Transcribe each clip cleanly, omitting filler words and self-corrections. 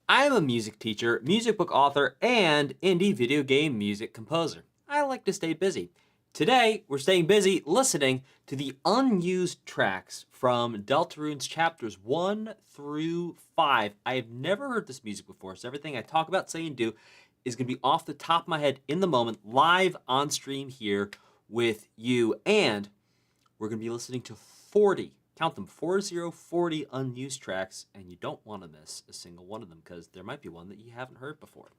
I'm a music teacher, music book author, and indie video game music composer. I like to stay busy. Today, we're staying busy listening to the unused tracks from Deltarune's chapters 1 through 5. I have never heard this music before, so everything I talk about, say, and do is going to be off the top of my head in the moment, live on stream here with you. And we're going to be listening to 40, count them, 40 unused tracks, and you don't want to miss a single one of them because there might be one that you haven't heard before.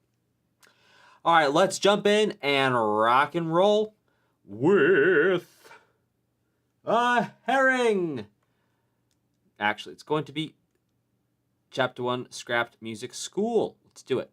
All right, let's jump in and rock and roll with a herring. Actually, it's going to be Chapter 1, Scrapped Music School. Let's do it.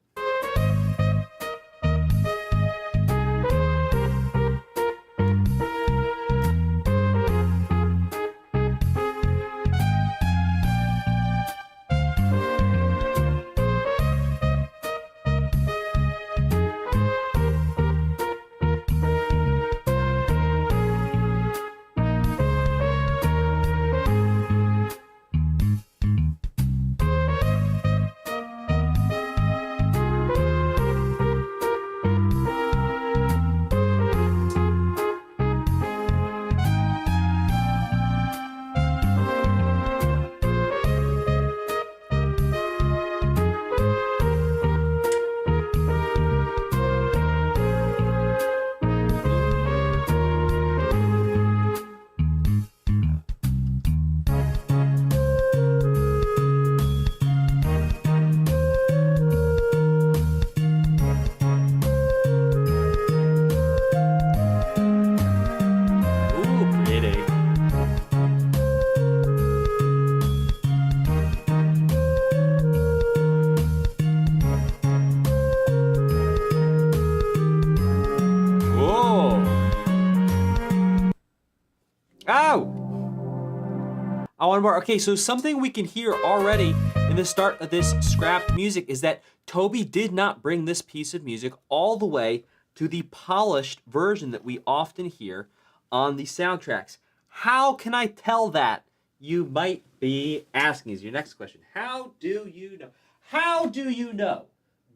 I want more. Okay, so something we can hear already in the start of this scrapped music is that Toby did not bring this piece of music all the way to the polished version that we often hear on the soundtracks. How can I tell that? You might be asking is your next question. How do you know? How do you know,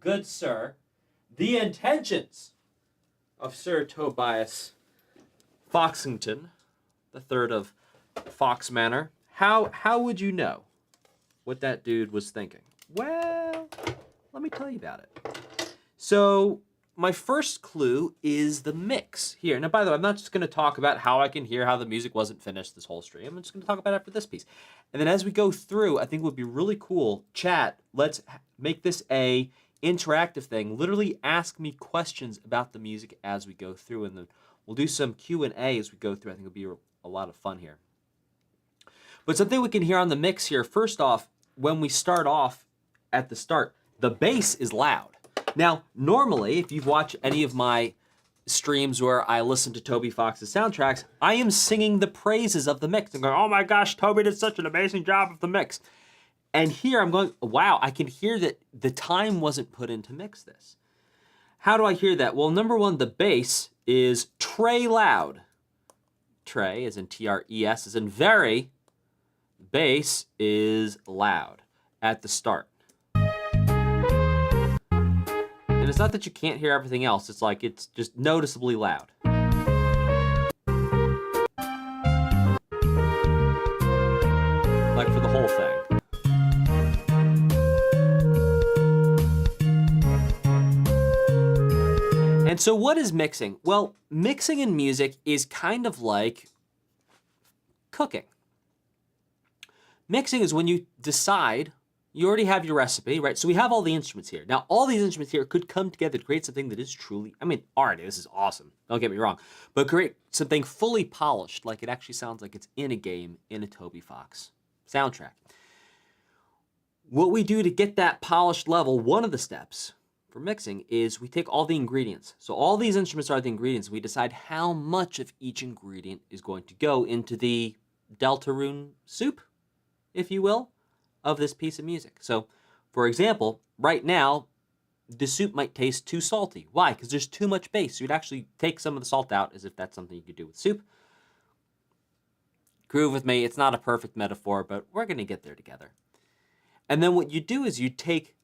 good sir, the intentions of Sir Tobias Foxington, the third of Fox Manor? How would you know what that dude was thinking? Well, let me tell you about it. So my first clue is the mix here. Now, by the way, I'm not just going to talk about how I can hear how the music wasn't finished this whole stream. I'm just going to talk about it after this piece. And then as we go through, I think it would be really cool. Chat, let's make this a interactive thing. Literally ask me questions about the music as we go through. And then we'll do some Q&A as we go through. I think it'll be a lot of fun here. But something we can hear on the mix here, first off, when we start off at the start, the bass is loud. Now, normally, if you've watched any of my streams where I listen to Toby Fox's soundtracks, I am singing the praises of the mix and going, oh my gosh, Toby did such an amazing job of the mix. And here I'm going, wow, I can hear that the time wasn't put in to mix this. How do I hear that? Well, number one, the bass is tre loud. Tre, as in T-R-E-S, as in very. Bass is loud at the start. And it's not that you can't hear everything else. It's like it's just noticeably loud. Like for the whole thing. And so what is mixing? Well, mixing in music is kind of like cooking. Mixing is when you decide, you already have your recipe, right? So we have all the instruments here. Now, all these instruments here could come together to create something that is truly, I mean, already, this is awesome. Don't get me wrong. But create something fully polished, like it actually sounds like it's in a game, in a Toby Fox soundtrack. What we do to get that polished level, one of the steps for mixing is we take all the ingredients. So all these instruments are the ingredients. We decide how much of each ingredient is going to go into the Deltarune soup, if you will, of this piece of music. So, for example, right now, the soup might taste too salty. Why? Because there's too much bass. So you'd actually take some of the salt out as if that's something you could do with soup. Groove with me. It's not a perfect metaphor, but we're going to get there together. And then what you do is you take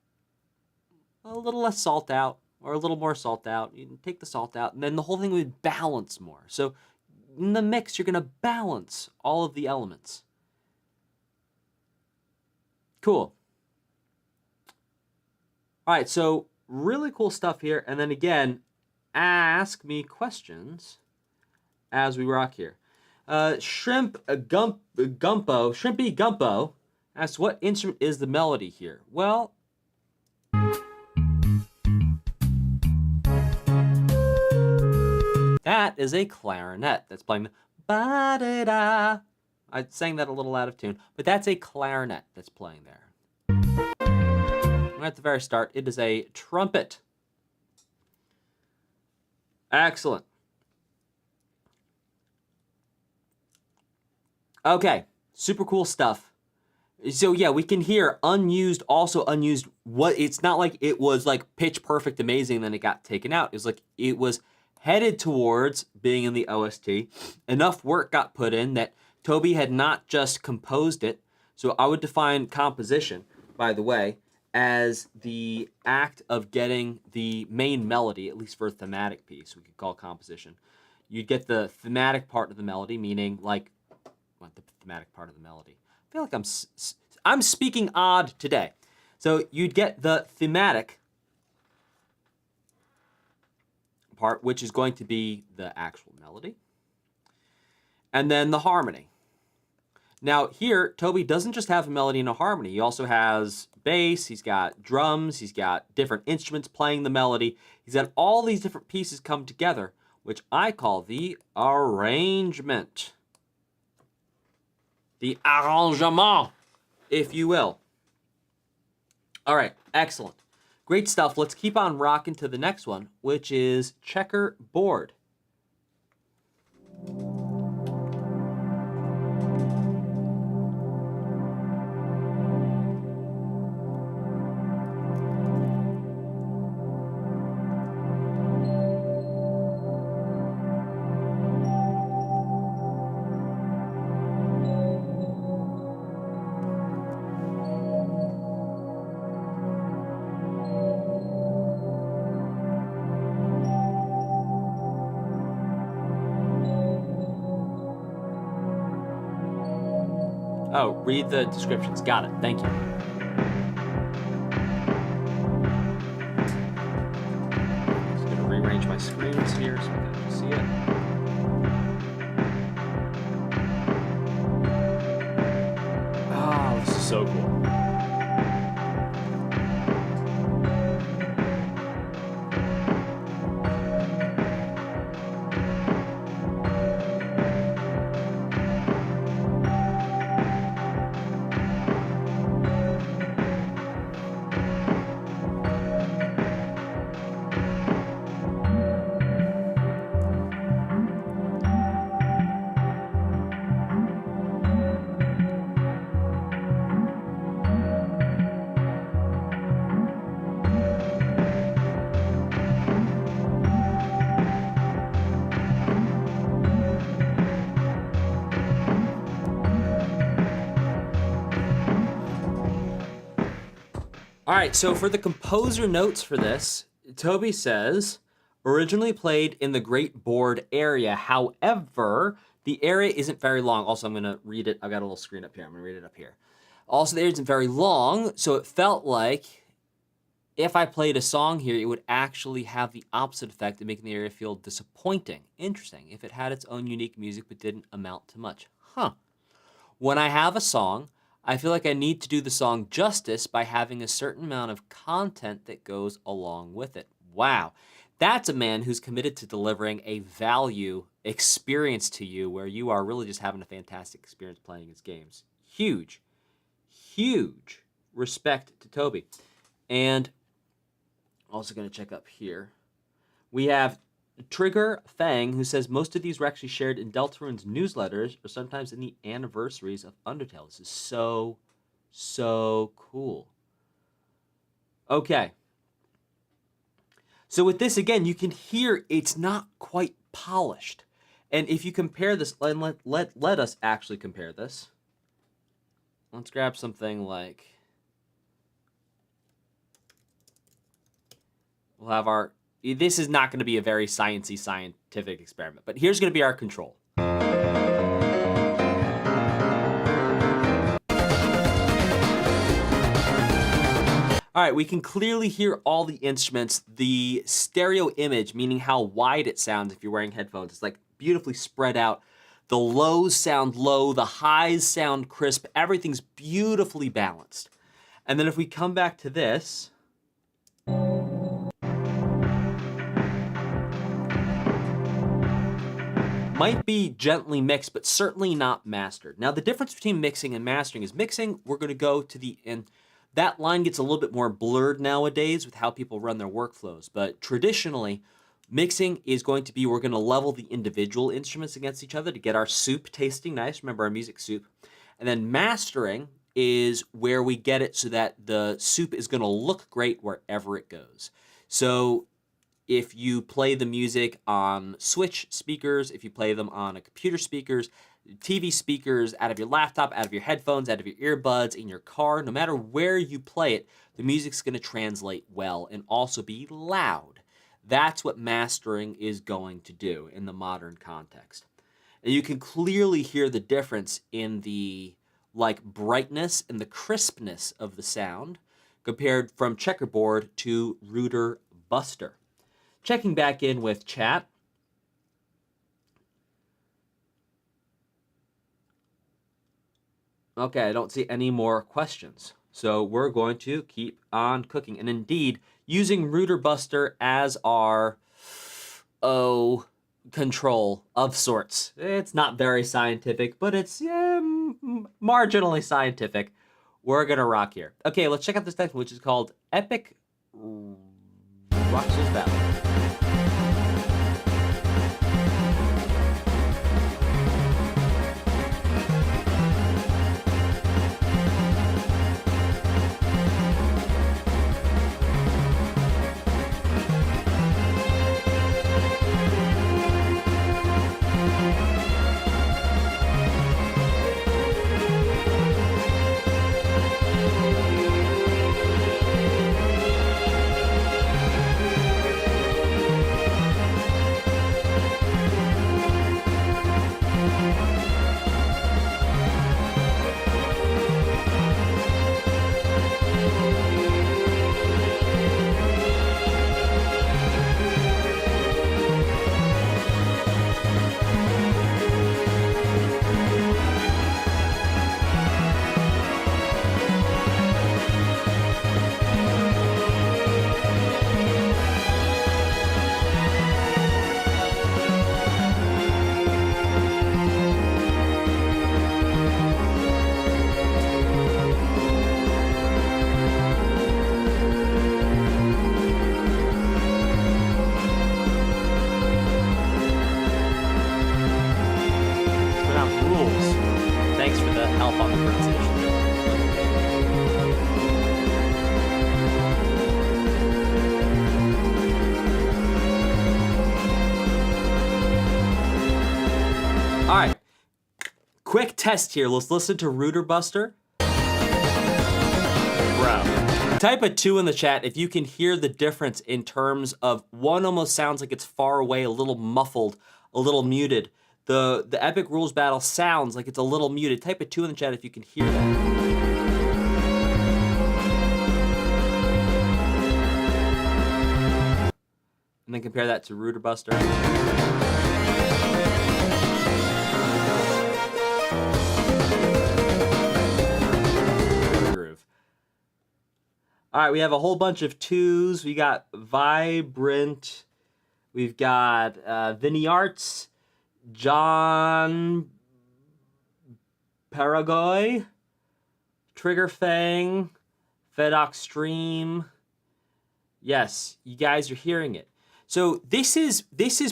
a little less salt out or a little more salt out. You can take the salt out, and then the whole thing would balance more. So in the mix, you're going to balance all of the elements. Cool. All right, so really cool stuff here. And then again, ask me questions as we rock here. Shrimpy Gumpo asks, what instrument is the melody here? Well, that is a clarinet that's playing the ba-da-da. I sang that a little out of tune, but that's a clarinet that's playing there. At the very start, it is a trumpet. Excellent. Okay, super cool stuff. So yeah, we can hear unused, also unused. What it's not like it was like pitch perfect amazing, then it got taken out. It was like it was headed towards being in the OST. Enough work got put in that Toby had not just composed it. So I would define composition, by the way, as the act of getting the main melody, at least for a thematic piece, we could call composition. You'd get the thematic part of the melody, meaning like, what the thematic part of the melody? I feel like I'm speaking odd today. So you'd get the thematic part, which is going to be the actual melody, and then the harmony. Now here, Toby doesn't just have a melody and a harmony. He also has bass, he's got drums, he's got different instruments playing the melody. He's got all these different pieces come together, which I call the arrangement. The arrangement, if you will. All right, excellent. Great stuff. Let's keep on rocking to the next one, which is checkerboard. Oh, read the descriptions. Got it. Thank you. Just going to rearrange my screens here so I can actually see it. Oh, this is so cool. All right, so for the composer notes for this, Toby says, originally played in the Great Board area. However, the area isn't very long. Also, I'm going to read it. I've got a little screen up here. I'm going to read it up here. Also, the area isn't very long, so it felt like if I played a song here, it would actually have the opposite effect of making the area feel disappointing. Interesting. If it had its own unique music but didn't amount to much. Huh. When I have a song, I feel like I need to do the song justice by having a certain amount of content that goes along with it. Wow. That's a man who's committed to delivering a value experience to you where you are really just having a fantastic experience playing his games. Huge, huge respect to Toby. And also going to check up here. We have Trigger Fang, who says most of these were actually shared in Deltarune's newsletters or sometimes in the anniversaries of Undertale. This is so, so cool. Okay. So with this, again, you can hear it's not quite polished. And if you compare this, let us actually compare this. Let's grab something like We'll have our, this is not going to be a very sciencey scientific experiment, but here's going to be our control. All right, we can clearly hear all the instruments. The stereo image, meaning how wide it sounds if you're wearing headphones, it's like beautifully spread out. The lows sound low, the highs sound crisp, everything's beautifully balanced. And then if we come back to this, might be gently mixed, but certainly not mastered. Now, the difference between mixing and mastering is mixing, we're gonna go to the end. That line gets a little bit more blurred nowadays with how people run their workflows, but traditionally, mixing is going to be, we're gonna level the individual instruments against each other to get our soup tasting nice. Remember our music soup. And then mastering is where we get it so that the soup is gonna look great wherever it goes. So if you play the music on switch speakers, if you play them on a computer speakers, TV speakers, out of your laptop, out of your headphones, out of your earbuds, in your car, no matter where you play it, the music's gonna translate well and also be loud. That's what mastering is going to do in the modern context. And you can clearly hear the difference in the brightness and the crispness of the sound compared from checkerboard to Ruder Buster. Checking back in with chat. Okay, I don't see any more questions. So we're going to keep on cooking. And indeed, using Ruder Buster as our, control of sorts. It's not very scientific, but it's marginally scientific. We're gonna rock here. Okay, let's check out this next one, which is called Epic Roxas Valley. All right, quick test here. Let's listen to Ruder Buster. Bro, type a 2 in the chat if you can hear the difference in terms of one almost sounds like it's far away, a little muffled, a little muted. The Epic Rules Battle sounds like it's a little muted. Type a 2 in the chat if you can hear that. And then compare that to Ruder Buster. All right, we have a whole bunch of 2s. We got Vibrant. We've got Vinny Arts, John Paraguay, Trigger Fang, Fedox Stream. Yes, you guys are hearing it. So this is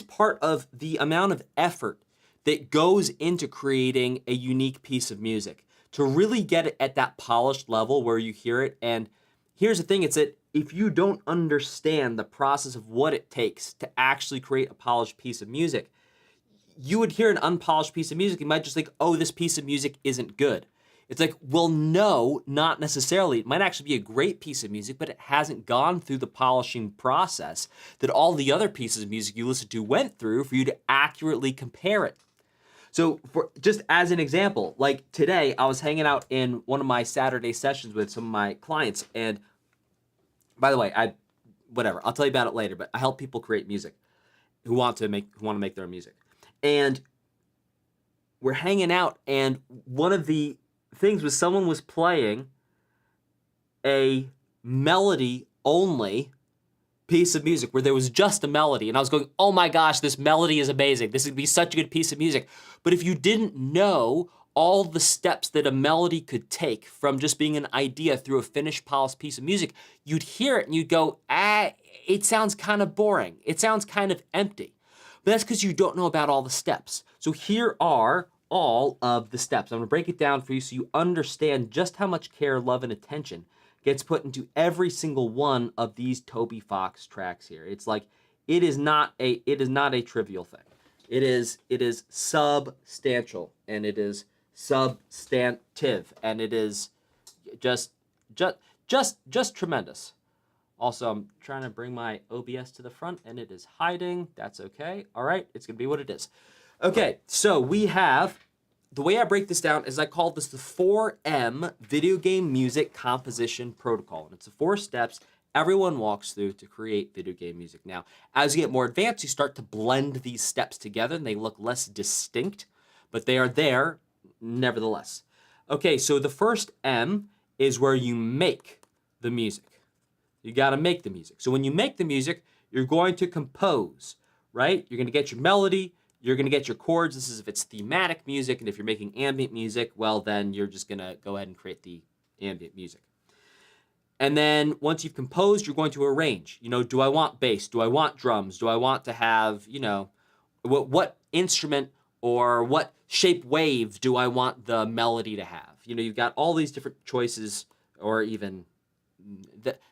part of the amount of effort that goes into creating a unique piece of music to really get it at that polished level where you hear it. And here's the thing, it's that if you don't understand the process of what it takes to actually create a polished piece of music, you would hear an unpolished piece of music, you might just think, oh, this piece of music isn't good. It's like, well, no, not necessarily. It might actually be a great piece of music, but it hasn't gone through the polishing process that all the other pieces of music you listen to went through for you to accurately compare it. So just as an example, like today, I was hanging out in one of my Saturday sessions with some of my clients. And by the way, I'll tell you about it later, but I help people create music who want to make their own music. And we're hanging out, and one of the things was someone was playing a melody only piece of music where there was just a melody, and I was going, oh my gosh, this melody is amazing. This would be such a good piece of music. But if you didn't know all the steps that a melody could take from just being an idea through a finished, polished piece of music, you'd hear it and you'd go, it sounds kind of boring. It sounds kind of empty. But that's because you don't know about all the steps. So here are all of the steps. I'm gonna break it down for you so you understand just how much care, love, and attention gets put into every single one of these Toby Fox tracks here. It's like, it is not a trivial thing. It is substantial, and it is substantive, and it is just tremendous. Also, I'm trying to bring my OBS to the front, and it is hiding. That's okay. All right, it's gonna be what it is. Okay, so we have, the way I break this down is I call this the 4M Video Game Music Composition Protocol. And it's the 4 steps everyone walks through to create video game music. Now, as you get more advanced, you start to blend these steps together, and they look less distinct, but they are there nevertheless. Okay, so the first M is where you make the music. You gotta make the music. So when you make the music, you're going to compose, right? You're gonna get your melody, you're gonna get your chords. This is if it's thematic music, and if you're making ambient music, well, then you're just gonna go ahead and create the ambient music. And then once you've composed, you're going to arrange. You know, do I want bass? Do I want drums? Do I want to have, you know, what instrument or what shape wave do I want the melody to have? You know, you've got all these different choices, or even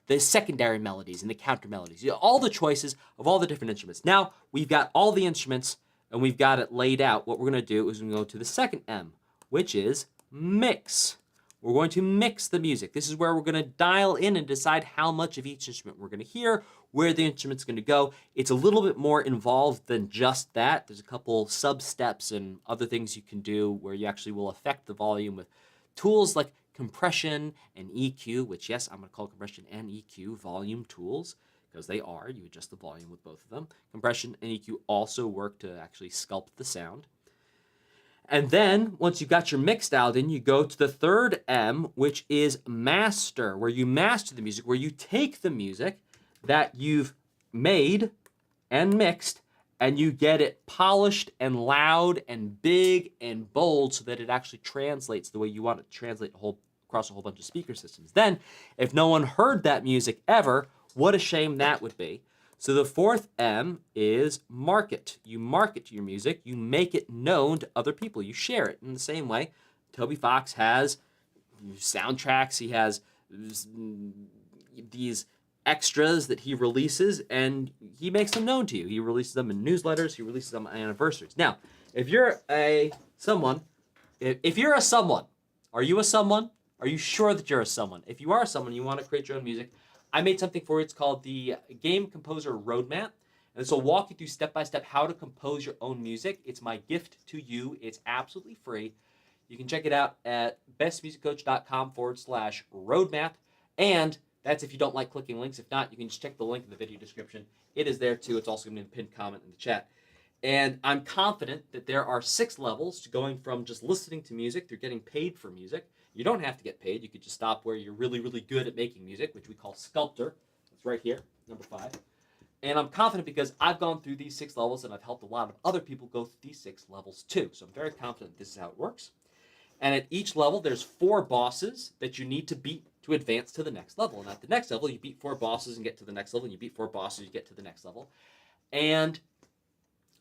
the secondary melodies and the counter melodies. You know, all the choices of all the different instruments. Now we've got all the instruments and we've got it laid out. What we're going to do is we're going to go to the second M, which is mix. We're going to mix the music. This is where we're going to dial in and decide how much of each instrument we're going to hear, where the instrument's going to go. It's a little bit more involved than just that. There's a couple sub-steps and other things you can do where you actually will affect the volume with tools like compression and EQ, which, yes, I'm going to call compression and EQ volume tools, because they are. You adjust the volume with both of them. Compression and EQ also work to actually sculpt the sound. And then, once you've got your mix dialed in, you go to the third M, which is master, where you master the music, where you take the music that you've made and mixed, and you get it polished and loud and big and bold so that it actually translates the way you want it to translate across a whole bunch of speaker systems. Then, if no one heard that music ever, what a shame that would be. So the fourth M is market. You market your music. You make it known to other people. You share it in the same way. Toby Fox has soundtracks. He has these extras that he releases, and he makes them known to you. He releases them in newsletters. He releases them on anniversaries. Now, if you're a someone, are you a someone? Are you sure that you're a someone? If you are someone, you want to create your own music, I made something for you. It's called the Game Composer Roadmap. And this will walk you through step-by-step how to compose your own music. It's my gift to you. It's absolutely free. You can check it out at bestmusiccoach.com/roadmap. And that's if you don't like clicking links. If not, you can just check the link in the video description. It is there too. It's also going to be in the pinned comment in the chat. And I'm confident that there are 6 levels to going from just listening to music through getting paid for music. You don't have to get paid. You could just stop where you're really, really good at making music, which we call sculptor. It's right here, number 5. And I'm confident because I've gone through these 6 levels, and I've helped a lot of other people go through these 6 levels too. So I'm very confident this is how it works. And at each level, there's 4 bosses that you need to beat to advance to the next level. And at the next level, you beat 4 bosses and get to the next level. And you beat 4 bosses, you get to the next level. And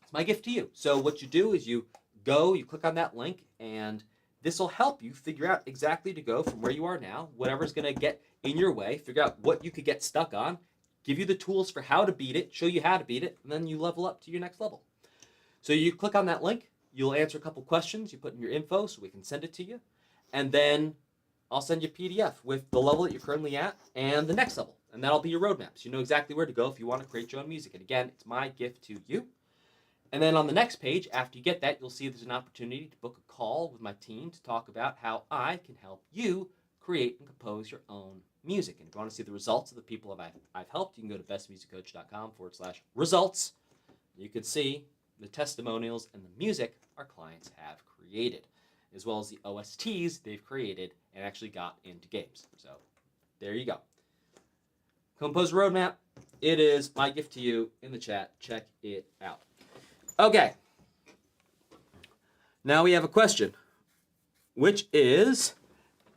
it's my gift to you. So what you do is you go, you click on that link, and this will help you figure out exactly to go from where you are now, whatever's going to get in your way, figure out what you could get stuck on, give you the tools for how to beat it, show you how to beat it, and then you level up to your next level. So you click on that link, you'll answer a couple questions, you put in your info so we can send it to you, and then I'll send you a PDF with the level that you're currently at and the next level. And that'll be your roadmap. So you know exactly where to go if you want to create your own music. And again, it's my gift to you. And then on the next page, after you get that, you'll see there's an opportunity to book a call with my team to talk about how I can help you create and compose your own music. And if you want to see the results of the people I've helped, you can go to bestmusiccoach.com/results. You can see the testimonials and the music our clients have created, as well as the OSTs they've created and actually got into games. So there you go. Composer Roadmap. It is my gift to you in the chat. Check it out. Okay. Now we have a question, which is,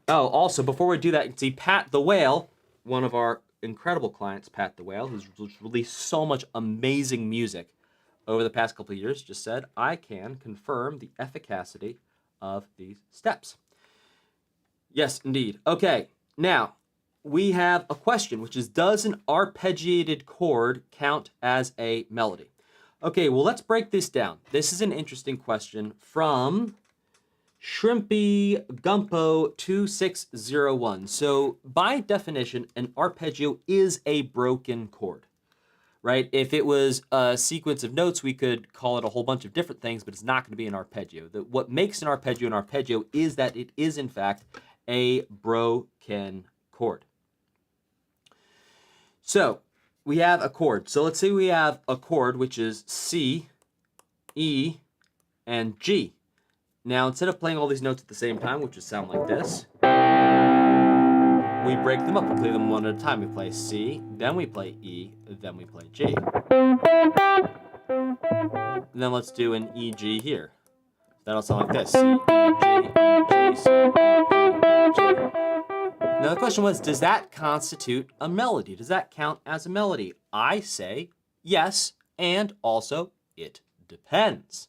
also before we do that, you can see Pat the Whale, one of our incredible clients, Pat the Whale, who's released so much amazing music over the past couple of years, just said, I can confirm the efficacy of these steps. Yes, indeed. Okay, now we have a question, which is, does an arpeggiated chord count as a melody? Okay, well, let's break this down. This is an interesting question from Shrimpy Gumpo 2601. So by definition, an arpeggio is a broken chord, right? If it was a sequence of notes, we could call it a whole bunch of different things, but it's not going to be an arpeggio. What makes an arpeggio is that it is, in fact, a broken chord. So we have a chord. So let's say we have a chord which is C, E, and G. Now, instead of playing all these notes at the same time, which would sound like this, we break them up. We play them one at a time. We play C, then we play E, then we play G. And then let's do an E, G here. That'll sound like this. C, E, G, E, G, C, E, E, G. Now the question was, does that constitute a melody? Does that count as a melody? I say yes, and also it depends.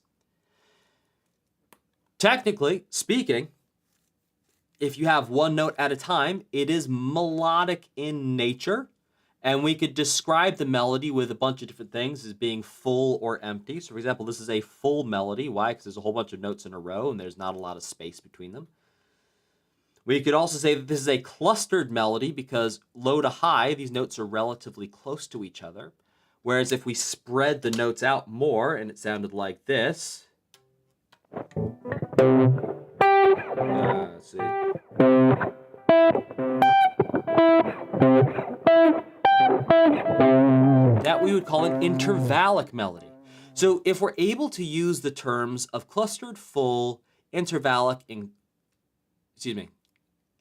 Technically speaking, if you have one note at a time, it is melodic in nature, and we could describe the melody with a bunch of different things as being full or empty. So for example, this is a full melody. Why? Because there's a whole bunch of notes in a row, and there's not a lot of space between them. We could also say that this is a clustered melody because low to high, these notes are relatively close to each other. Whereas if we spread the notes out more and it sounded like this. Let's see. That we would call an intervallic melody. So if we're able to use the terms of clustered, full, intervallic, and,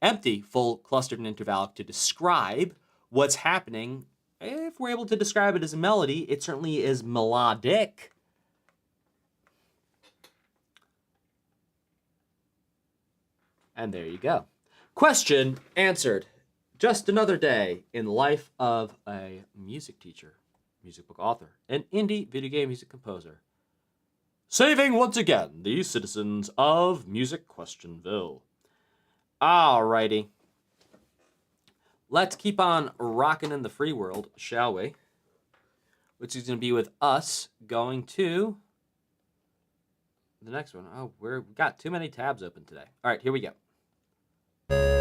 empty, full, clustered, and intervallic to describe what's happening, if we're able to describe it as a melody, it certainly is melodic. And there you go. Question answered. Just another day in the life of a music teacher, music book author, and indie video game music composer. Saving once again the citizens of Music Questionville. Alrighty. Let's keep on rocking in the free world, shall we? Which is going to be with us going to the next one. Oh, we've got too many tabs open today. All right, here we go. Whoa.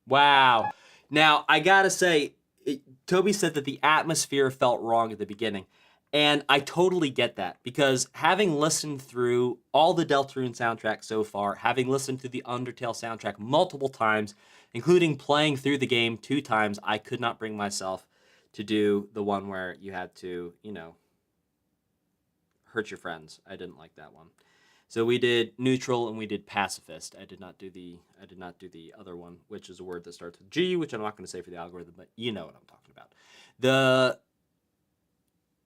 Wow. Now, I gotta say, Toby said that the atmosphere felt wrong at the beginning. And I totally get that because having listened through all the Deltarune soundtracks so far, having listened to the Undertale soundtrack multiple times, including playing through the game 2 times, I could not bring myself to do the one where you had to, hurt your friends. I didn't like that one. So we did neutral and we did pacifist. I did not do the other one, which is a word that starts with G, which I'm not going to say for the algorithm, but you know what I'm talking about.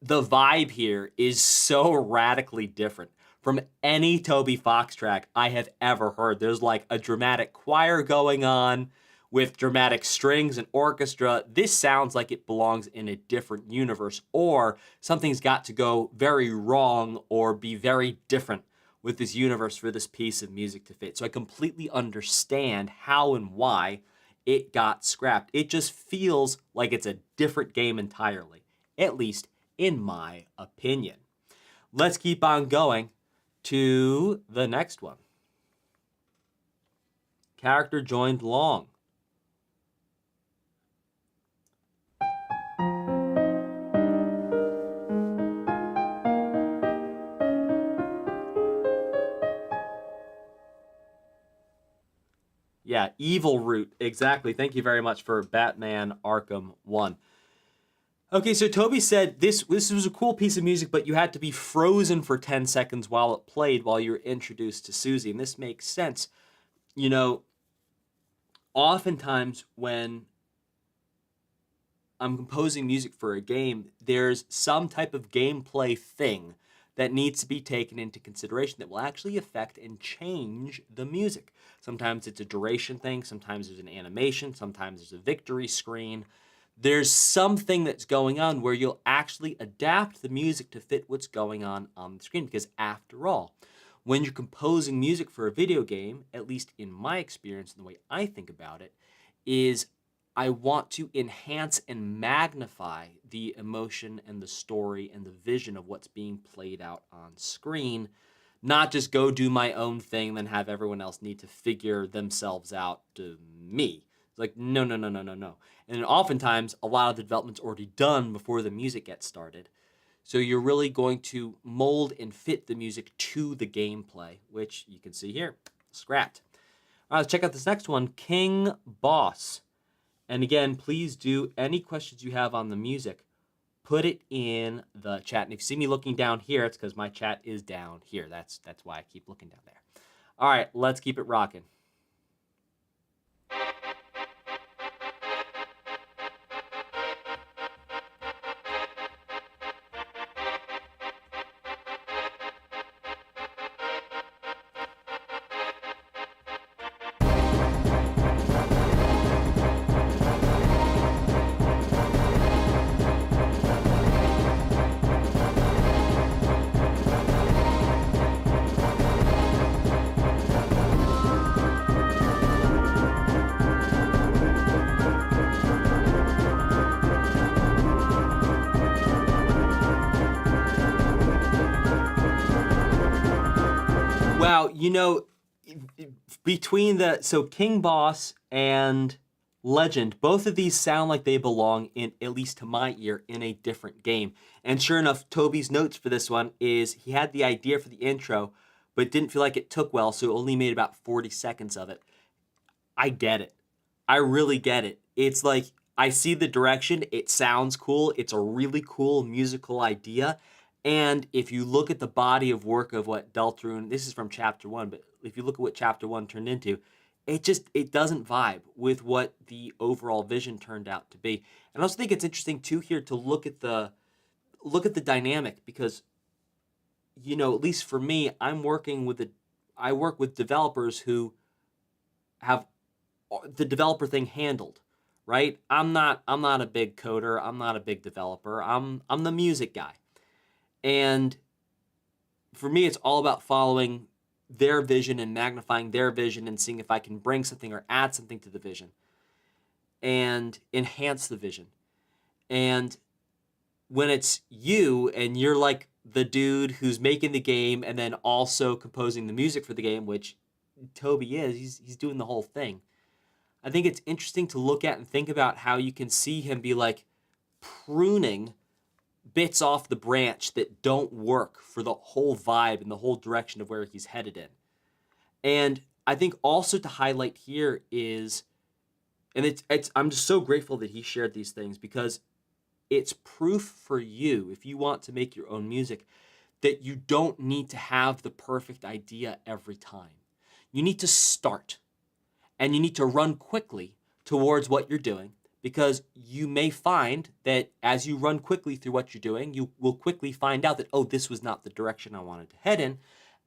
The vibe here is so radically different from any Toby Fox track I have ever heard. There's like a dramatic choir going on with dramatic strings and orchestra. This sounds like it belongs in a different universe, or something's got to go very wrong or be very different with this universe for this piece of music to fit. So I completely understand how and why it got scrapped. It just feels like it's a different game entirely, at least in my opinion. Let's keep on going to the next one. Character joined long. Yeah, Evil Root. Exactly. Thank you very much for Batman Arkham 1. Okay, so Toby said this was a cool piece of music, but you had to be frozen for 10 seconds while it played while you were introduced to Susie. And this makes sense. You know, oftentimes when I'm composing music for a game, there's some type of gameplay thing that needs to be taken into consideration that will actually affect and change the music. Sometimes it's a duration thing, sometimes there's an animation, sometimes there's a victory screen. There's something that's going on where you'll actually adapt the music to fit what's going on the screen, because after all, when you're composing music for a video game, at least in my experience and the way I think about it, is I want to enhance and magnify the emotion and the story and the vision of what's being played out on screen, not just go do my own thing, then have everyone else need to figure themselves out to me. It's like, no, no, no, no, no, no. And oftentimes, a lot of the development's already done before the music gets started. So you're really going to mold and fit the music to the gameplay, which you can see here, scrapped. All right, let's check out this next one, King Boss. And again, please do any questions you have on the music, put it in the chat. And if you see me looking down here, it's because my chat is down here. That's why I keep looking down there. All right, let's keep it rocking. Wow, between King Boss and Legend, both of these sound like they belong in, at least to my ear, in a different game. And sure enough, Toby's notes for this one is he had the idea for the intro, but didn't feel like it took well, so only made about 40 seconds of it. I get it. I really get it. It's like, I see the direction, it sounds cool, it's a really cool musical idea, and if you look at the body of work of what Deltarune, this is from Chapter 1, but if you look at what Chapter 1 turned into, it doesn't vibe with what the overall vision turned out to be. And I also think it's interesting, too, here to look at the dynamic, because, at least for me, I work with developers who have the developer thing handled, right? I'm not a big coder, I'm not a big developer, I'm the music guy. And for me, it's all about following their vision and magnifying their vision and seeing if I can bring something or add something to the vision and enhance the vision. And when it's you and you're like the dude who's making the game and then also composing the music for the game, which Toby is, he's doing the whole thing. I think it's interesting to look at and think about how you can see him be like pruning bits off the branch that don't work for the whole vibe and the whole direction of where he's headed in. And I think also to highlight here is, and it's I'm just so grateful that he shared these things, because it's proof for you, if you want to make your own music, that you don't need to have the perfect idea every time. You need to start, and you need to run quickly towards what you're doing, because you may find that as you run quickly through what you're doing, you will quickly find out that, oh, this was not the direction I wanted to head in,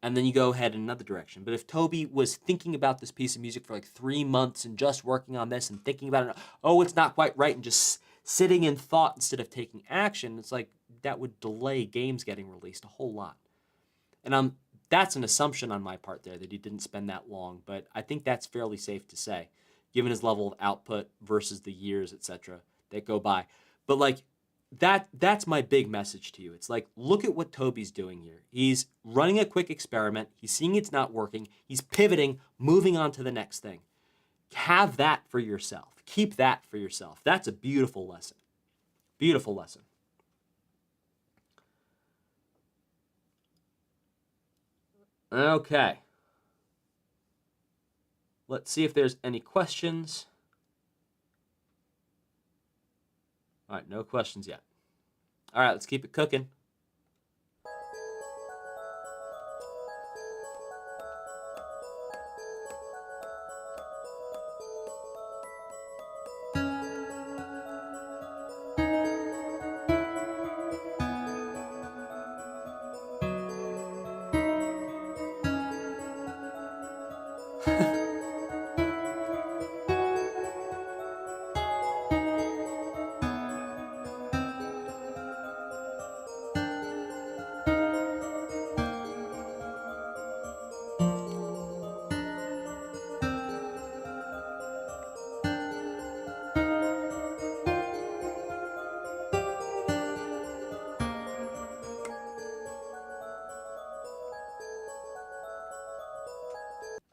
and then you go head in another direction. But if Toby was thinking about this piece of music for like 3 months and just working on this and thinking about it, oh, it's not quite right, and just sitting in thought instead of taking action, it's like that would delay games getting released a whole lot. And that's an assumption on my part there, that he didn't spend that long, but I think that's fairly safe to say, given his level of output versus the years, etc., that go by. But like that's my big message to you. It's like, look at what Toby's doing here. He's running a quick experiment. He's seeing it's not working. He's pivoting, moving on to the next thing. Have that for yourself. Keep that for yourself. That's a beautiful lesson. Beautiful lesson. Okay. Let's see if there's any questions. All right, no questions yet. All right, let's keep it cooking.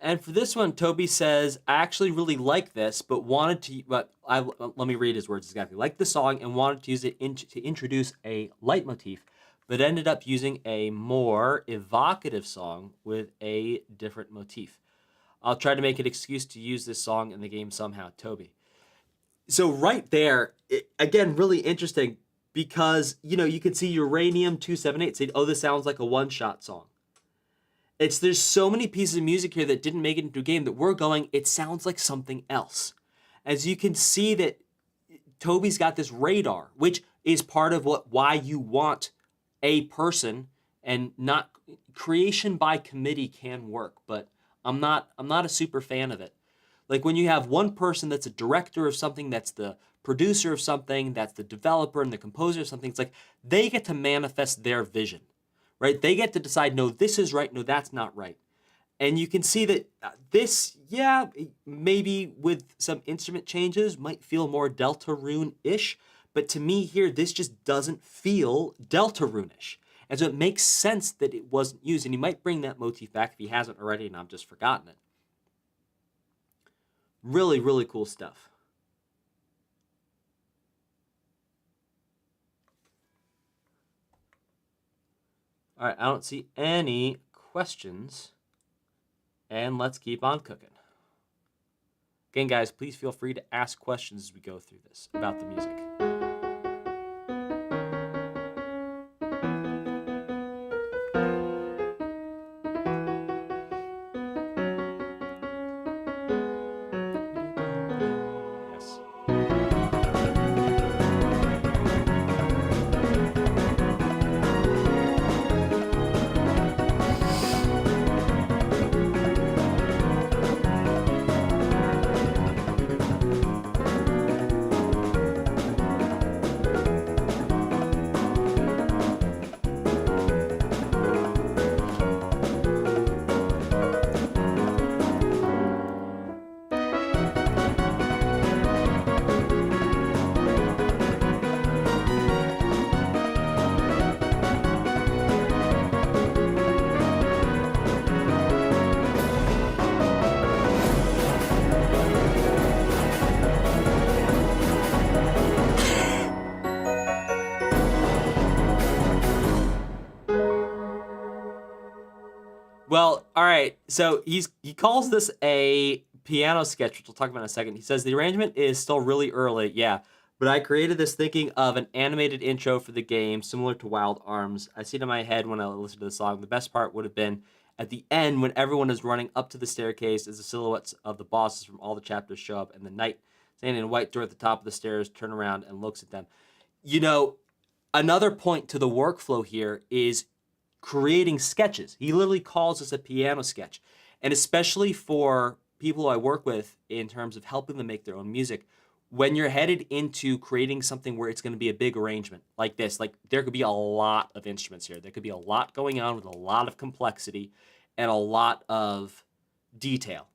And for this one, Toby says, I actually really like this, but wanted to, let me read his words exactly. Like the song and wanted to use it to introduce a leitmotif, but ended up using a more evocative song with a different motif. I'll try to make an excuse to use this song in the game somehow, Toby. So right there, again, really interesting, because, you know, you can see Uranium 278 saying, oh, this sounds like a one-shot song. There's so many pieces of music here that didn't make it into a game that we're going, it sounds like something else. As you can see that Toby's got this radar, which is part of why you want a person, and not creation by committee can work, but I'm not a super fan of it. Like when you have one person that's a director of something, that's the producer of something, that's the developer and the composer of something, it's like they get to manifest their vision. Right? They get to decide, no, this is right, no, that's not right. And you can see that this, yeah, maybe with some instrument changes, might feel more Deltarune-ish, but to me here, this just doesn't feel Deltarune-ish. And so it makes sense that it wasn't used, and he might bring that motif back if he hasn't already and I've just forgotten it. Really, really cool stuff. All right, I don't see any questions, and let's keep on cooking. Again, guys, please feel free to ask questions as we go through this about the music. Well, all right. So he calls this a piano sketch, which we'll talk about in a second. He says the arrangement is still really early, yeah, but I created this thinking of an animated intro for the game, similar to Wild Arms. I see it in my head when I listen to the song. The best part would have been at the end when everyone is running up to the staircase as the silhouettes of the bosses from all the chapters show up, and the knight standing in a white door at the top of the stairs turn around and looks at them. You know, another point to the workflow here is creating sketches. He literally calls this a piano sketch. And especially for people I work with in terms of helping them make their own music, when you're headed into creating something where it's going to be a big arrangement like this, like there could be a lot of instruments here. There could be a lot going on with a lot of complexity and a lot of detail.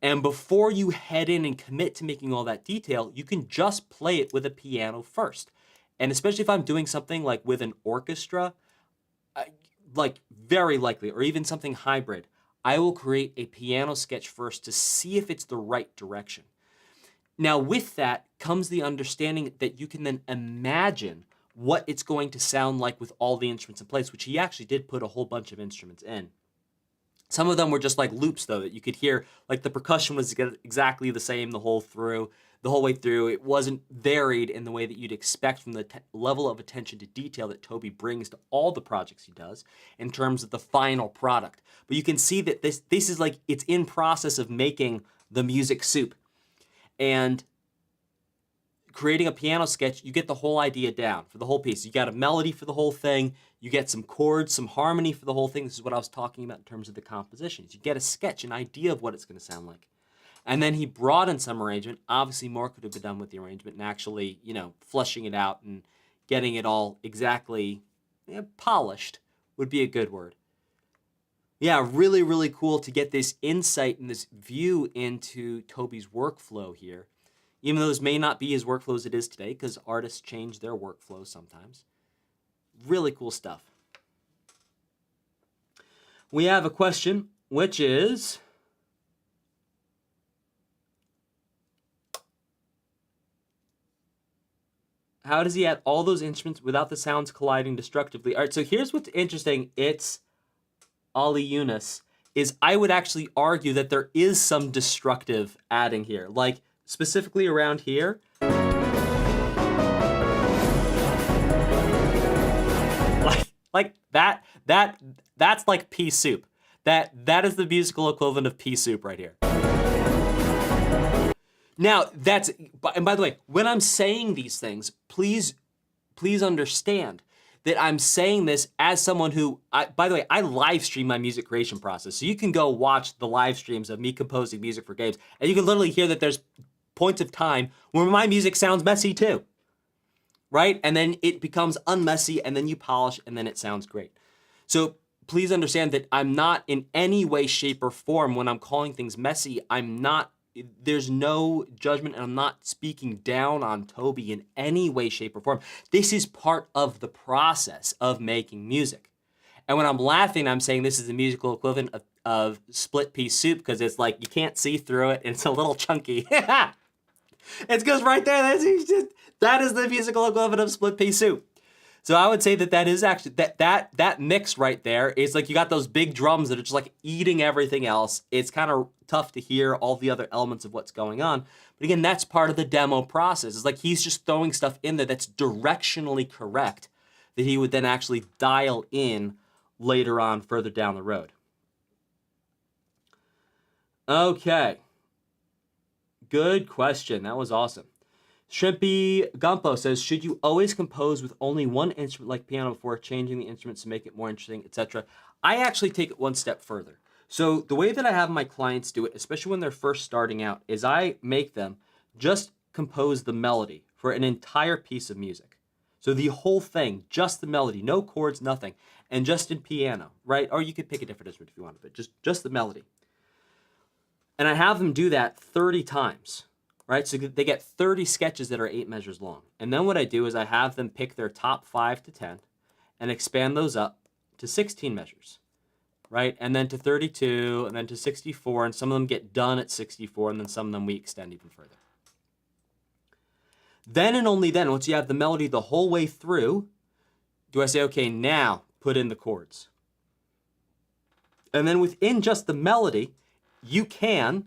And before you head in and commit to making all that detail, you can just play it with a piano first. And especially if I'm doing something like with an orchestra, like very likely, or even something hybrid, I will create a piano sketch first to see if it's the right direction. Now, with that comes the understanding that you can then imagine what it's going to sound like with all the instruments in place, which he actually did put a whole bunch of instruments in. Some of them were just like loops, though, that you could hear, like the percussion was exactly the same the whole way through. It wasn't varied in the way that you'd expect from the level of attention to detail that Toby brings to all the projects he does in terms of the final product. But you can see that this is like, it's in process of making the music soup. And creating a piano sketch, you get the whole idea down for the whole piece. You got a melody for the whole thing. You get some chords, some harmony for the whole thing. This is what I was talking about in terms of the compositions. You get a sketch, an idea of what it's going to sound like. And then he brought in some arrangement. Obviously, more could have been done with the arrangement and actually, fleshing it out and getting it all exactly polished would be a good word. Yeah, really, really cool to get this insight and this view into Toby's workflow here. Even though this may not be his workflow as it is today, because artists change their workflows sometimes. Really cool stuff. We have a question, which is, how does he add all those instruments without the sounds colliding destructively? All right, so here's what's interesting. It's Ali Yunus, is I would actually argue that there is some destructive adding here. Like, specifically around here. Like that's like pea soup. That is the musical equivalent of pea soup right here. Now, and by the way, when I'm saying these things, please understand that I'm saying this as someone who, by the way, I live stream my music creation process. So you can go watch the live streams of me composing music for games, and you can literally hear that there's points of time where my music sounds messy too, right? And then it becomes unmessy, and then you polish, and then it sounds great. So please understand that I'm not in any way, shape, or form when I'm calling things messy. There's no judgment, and I'm not speaking down on Toby in any way, shape, or form. This is part of the process of making music. And when I'm laughing, I'm saying this is the musical equivalent of split pea soup, because it's like you can't see through it, and it's a little chunky. It goes right there. That is the musical equivalent of split pea soup. So I would say that is actually, that mix right there is like you got those big drums that are just like eating everything else. It's kind of tough to hear all the other elements of what's going on. But again, that's part of the demo process. It's like he's just throwing stuff in there that's directionally correct that he would then actually dial in later on further down the road. Okay. Good question. That was awesome. Shrimpy Gumpo says, should you always compose with only one instrument like piano before changing the instruments to make it more interesting, etc.? I actually take it one step further. So the way that I have my clients do it, especially when they're first starting out, is I make them just compose the melody for an entire piece of music. So the whole thing, just the melody, no chords, nothing, and just in piano, right? Or you could pick a different instrument if you wanted, but just the melody. And I have them do that 30 times, right? So they get 30 sketches that are 8 measures long. And then what I do is I have them pick their top 5 to 10 and expand those up to 16 measures, right? And then to 32, and then to 64, and some of them get done at 64, and then some of them we extend even further. Then and only then, once you have the melody the whole way through, do I say, okay, now put in the chords. And then within just the melody, you can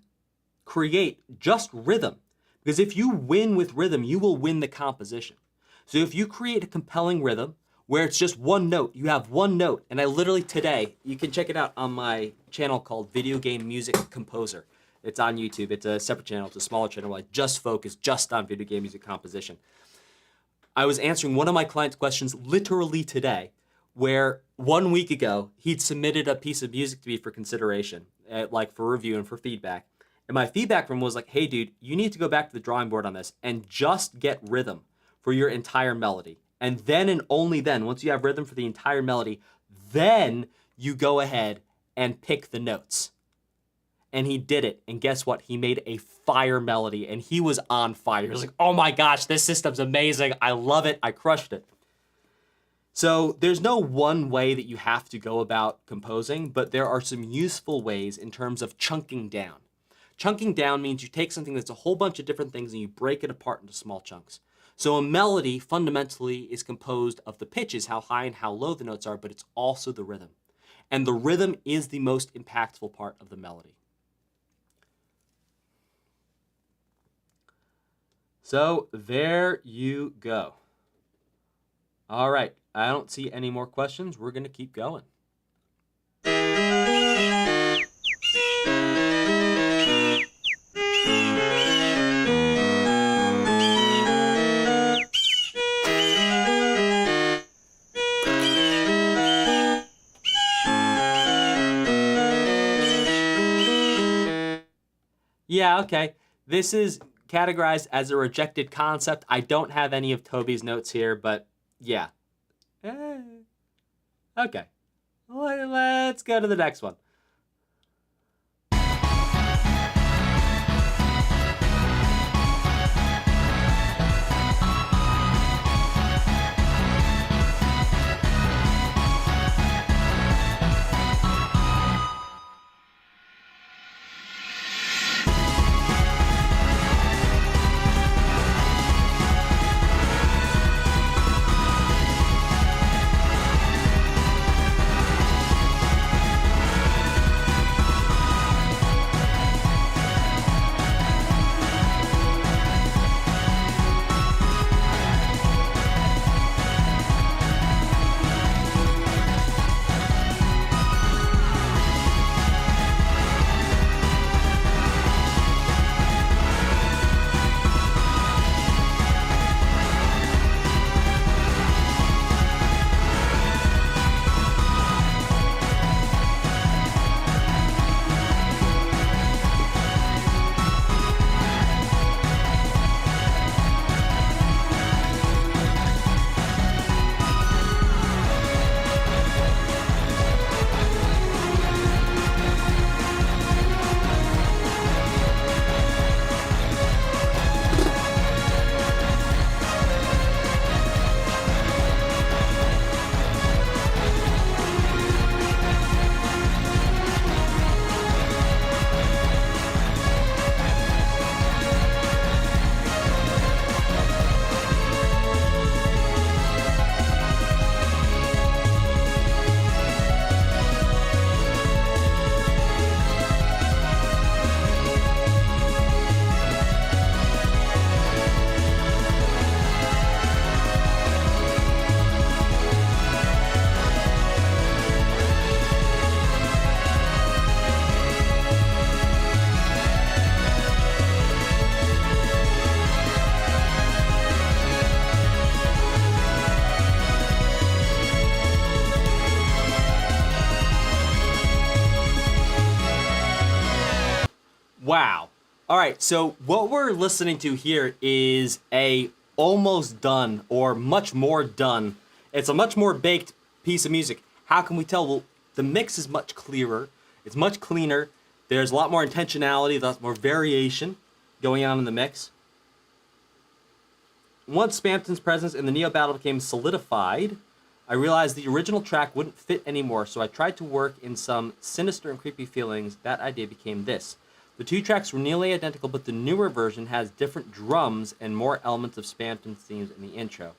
create just rhythm. Because if you win with rhythm, you will win the composition. So if you create a compelling rhythm where it's just one note, you have one note, and I literally today, you can check it out on my channel called Video Game Music Composer. It's on YouTube. It's a separate channel. It's a smaller channel where I just focus just on video game music composition. I was answering one of my clients' questions literally today, where 1 week ago, he'd submitted a piece of music to me for consideration, like for review and for feedback. And my feedback from him was like, hey, dude, you need to go back to the drawing board on this and just get rhythm for your entire melody. And then and only then, once you have rhythm for the entire melody, then you go ahead and pick the notes. And he did it. And guess what? He made a fire melody, and he was on fire. He was like, oh my gosh, this system's amazing. I love it. I crushed it. So there's no one way that you have to go about composing, but there are some useful ways in terms of chunking down. Chunking down means you take something that's a whole bunch of different things and you break it apart into small chunks. So a melody fundamentally is composed of the pitches, how high and how low the notes are, but it's also the rhythm. And the rhythm is the most impactful part of the melody. So there you go. All right, I don't see any more questions. We're going to keep going. Yeah, okay. This is categorized as a rejected concept. I don't have any of Toby's notes here, but yeah. Okay. Let's go to the next one. Wow. All right, so what we're listening to here is a almost done or much more done. It's a much more baked piece of music. How can we tell? Well, the mix is much clearer. It's much cleaner. There's a lot more intentionality, a lot more variation going on in the mix. Once Spampton's presence in the Neo battle became solidified, I realized the original track wouldn't fit anymore, so I tried to work in some sinister and creepy feelings. That idea became this. The two tracks were nearly identical, but the newer version has different drums and more elements of Spampton's themes in the intro.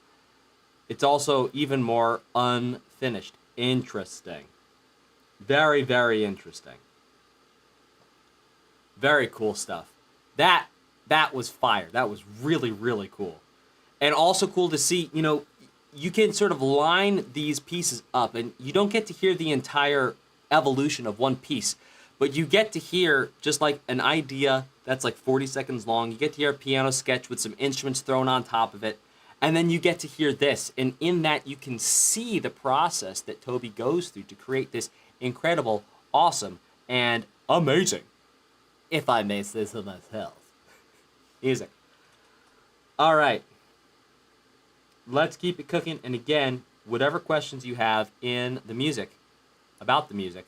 It's also even more unfinished. Interesting. Very, very interesting. Very cool stuff. That was fire. That was really, really cool. And also cool to see, you know, you can sort of line these pieces up and you don't get to hear the entire evolution of one piece, but you get to hear just like an idea that's like 40 seconds long. You get to hear a piano sketch with some instruments thrown on top of it. And then you get to hear this. And in that, you can see the process that Toby goes through to create this incredible, awesome, and amazing, if I may say so myself, music. All right. Let's keep it cooking. And again, whatever questions you have in the music, about the music,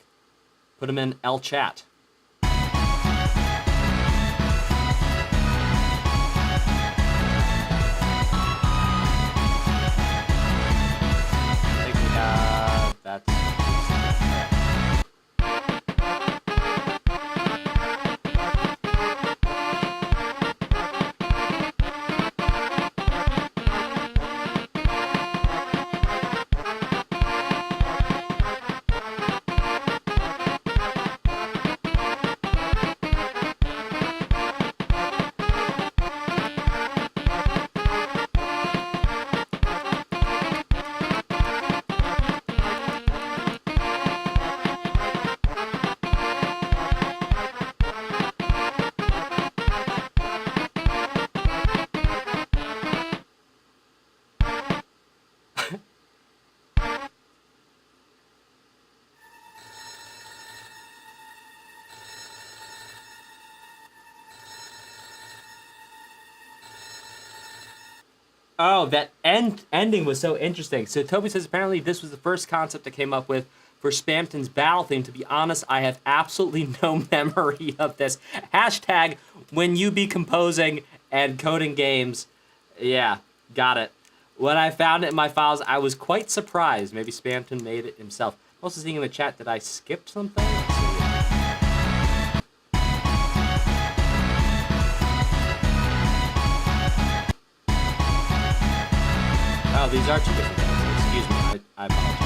put them in L chat. I think we have that's. Oh, that ending was so interesting. So Toby says apparently this was the first concept I came up with for Spamton's battle theme. To be honest, I have absolutely no memory of this. Hashtag when you be composing and coding games. Yeah, got it. When I found it in my files, I was quite surprised. Maybe Spamton made it himself. I'm also seeing in the chat, did I skip something? Oh, these are two different things. Excuse me, I apologize.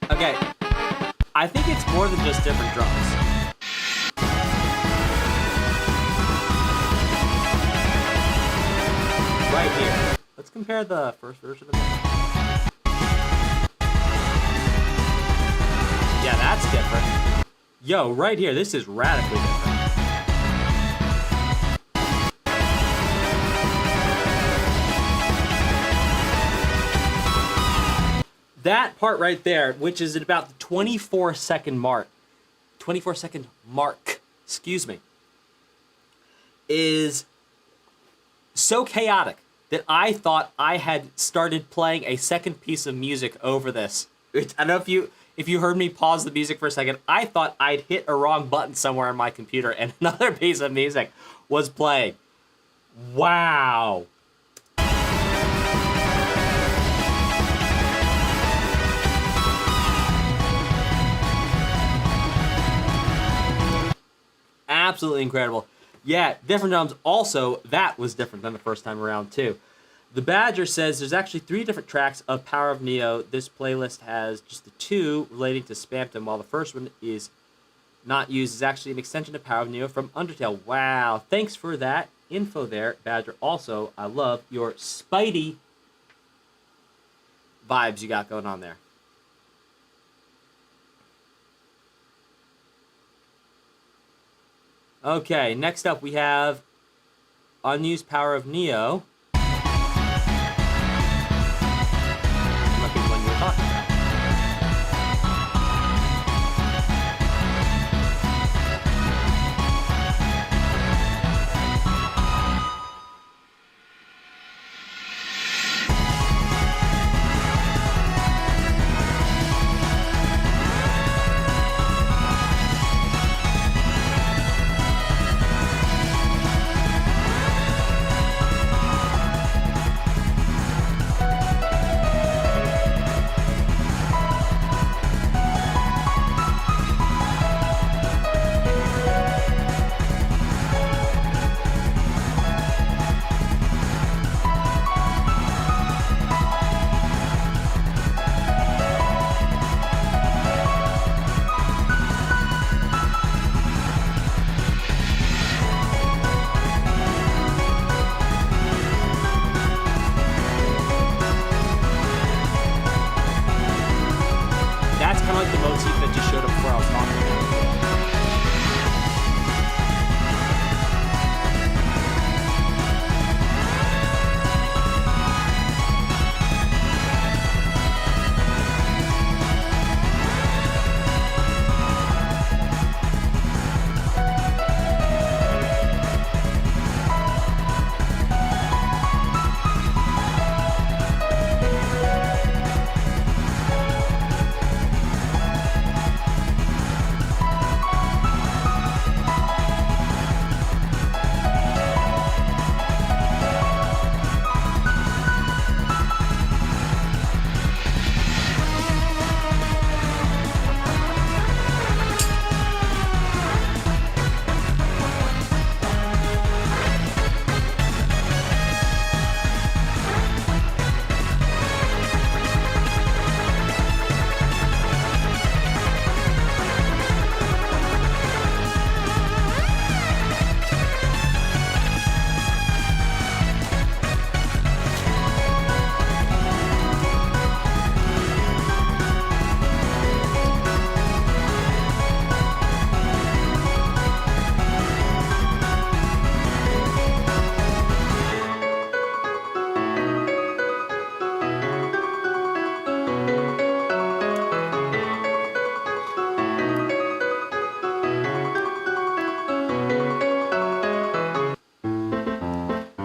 Okay, I think it's more than just different drums. Right here. Let's compare the first version of it. that's different. Yo, right here, this is radically different. That part right there, which is at about the 24-second mark, excuse me, is so chaotic that I thought I had started playing a second piece of music over this. I don't know if you heard me pause the music for a second. I thought I'd hit a wrong button somewhere on my computer and another piece of music was playing. Wow. Absolutely incredible. Yeah, different drums. Also, that was different than the first time around, too. The Badger says there's actually 3 different tracks of Power of Neo. This playlist has just the 2 relating to Spamton, while the first one is not used. Is actually an extension of Power of Neo from Undertale. Wow, thanks for that info there, Badger. Also, I love your Spidey vibes you got going on there. Okay, next up we have Unused Power of Neo. Might be the one you were talking about.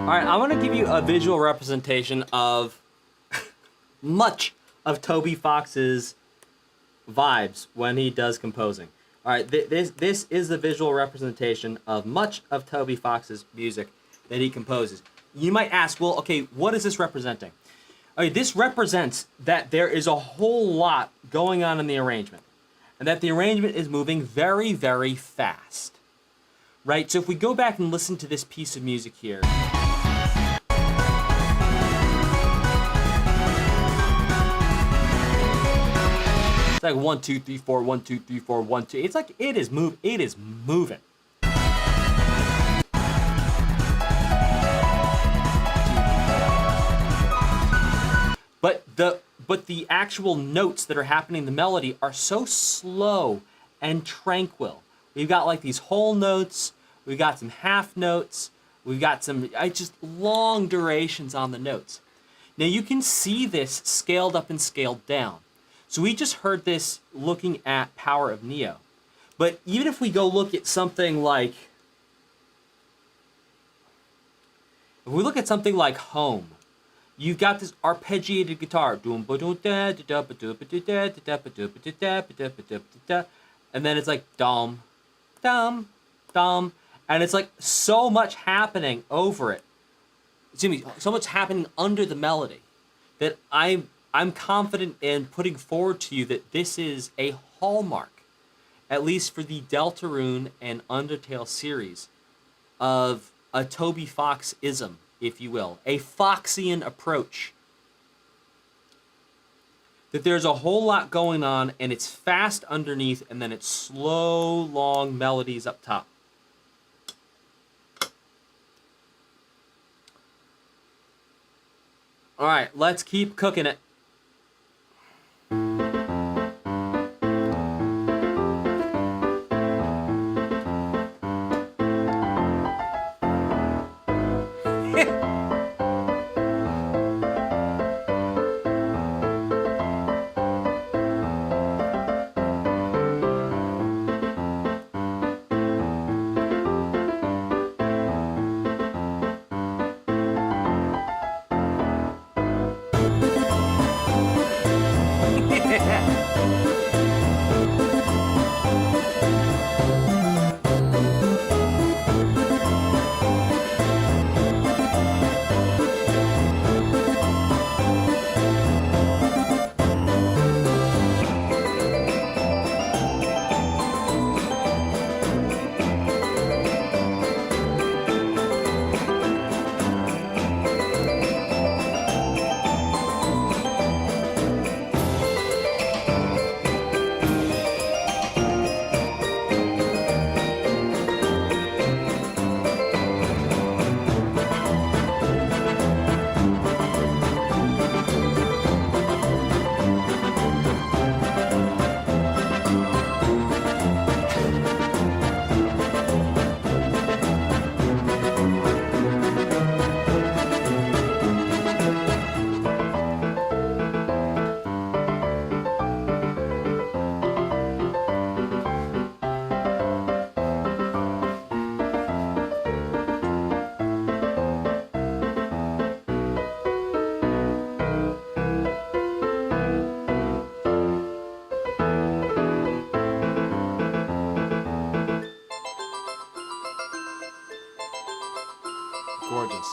Alright, I want to give you a visual representation of much of Toby Fox's vibes when he does composing. Alright, this is the visual representation of much of Toby Fox's music that he composes. You might ask, well, okay, what is this representing? Okay, this represents that there is a whole lot going on in the arrangement, and that the arrangement is moving very, very fast. Right, so if we go back and listen to this piece of music here. It's like 1, 2, 3, 4, 1, 2, 3, 4, 1, 2. It's like it is moving. But but the actual notes that are happening in the melody are so slow and tranquil. We've got like these whole notes, we've got some half notes, we've got some just long durations on the notes. Now you can see this scaled up and scaled down. So we just heard this looking at Power of Neo. But even if we go look at something like, if we look at something like Home, you've got this arpeggiated guitar. And then it's like dum, dum, dum. And it's like so much happening over it. Excuse me, so much happening under the melody that I'm confident in putting forward to you that this is a hallmark, at least for the Deltarune and Undertale series, of a Toby Fox-ism, if you will, a Foxian approach. That there's a whole lot going on, and it's fast underneath, and then it's slow, long melodies up top. All right, let's keep cooking it. Gorgeous.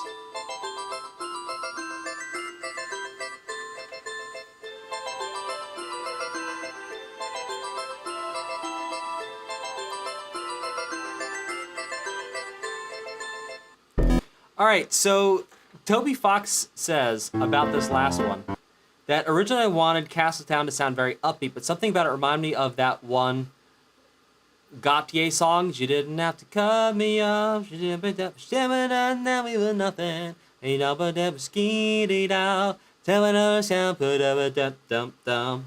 All right, so Toby Fox says about this last one that originally I wanted Castletown to sound very upbeat, but something about it reminded me of that one Gautier song. You didn't have to cut me off. Now we were nothing.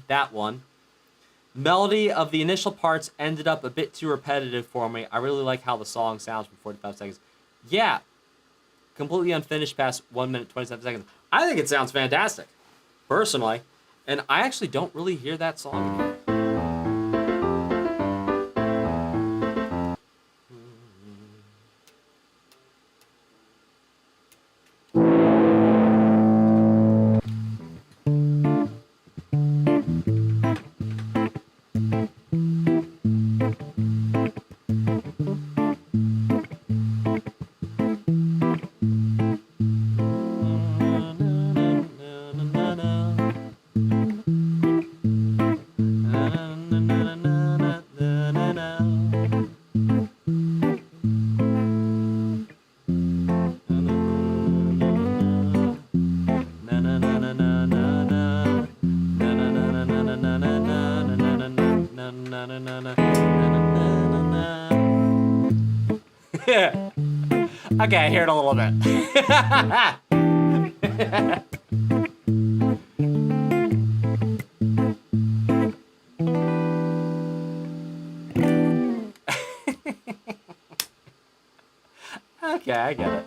That one. Melody of the initial parts ended up a bit too repetitive for me. I really like how the song sounds for 45 seconds. Yeah, completely unfinished past 1 minute 27 seconds. I think it sounds fantastic, personally, and I actually don't really hear that song anymore. Okay, I hear it a little bit. Okay, I get it.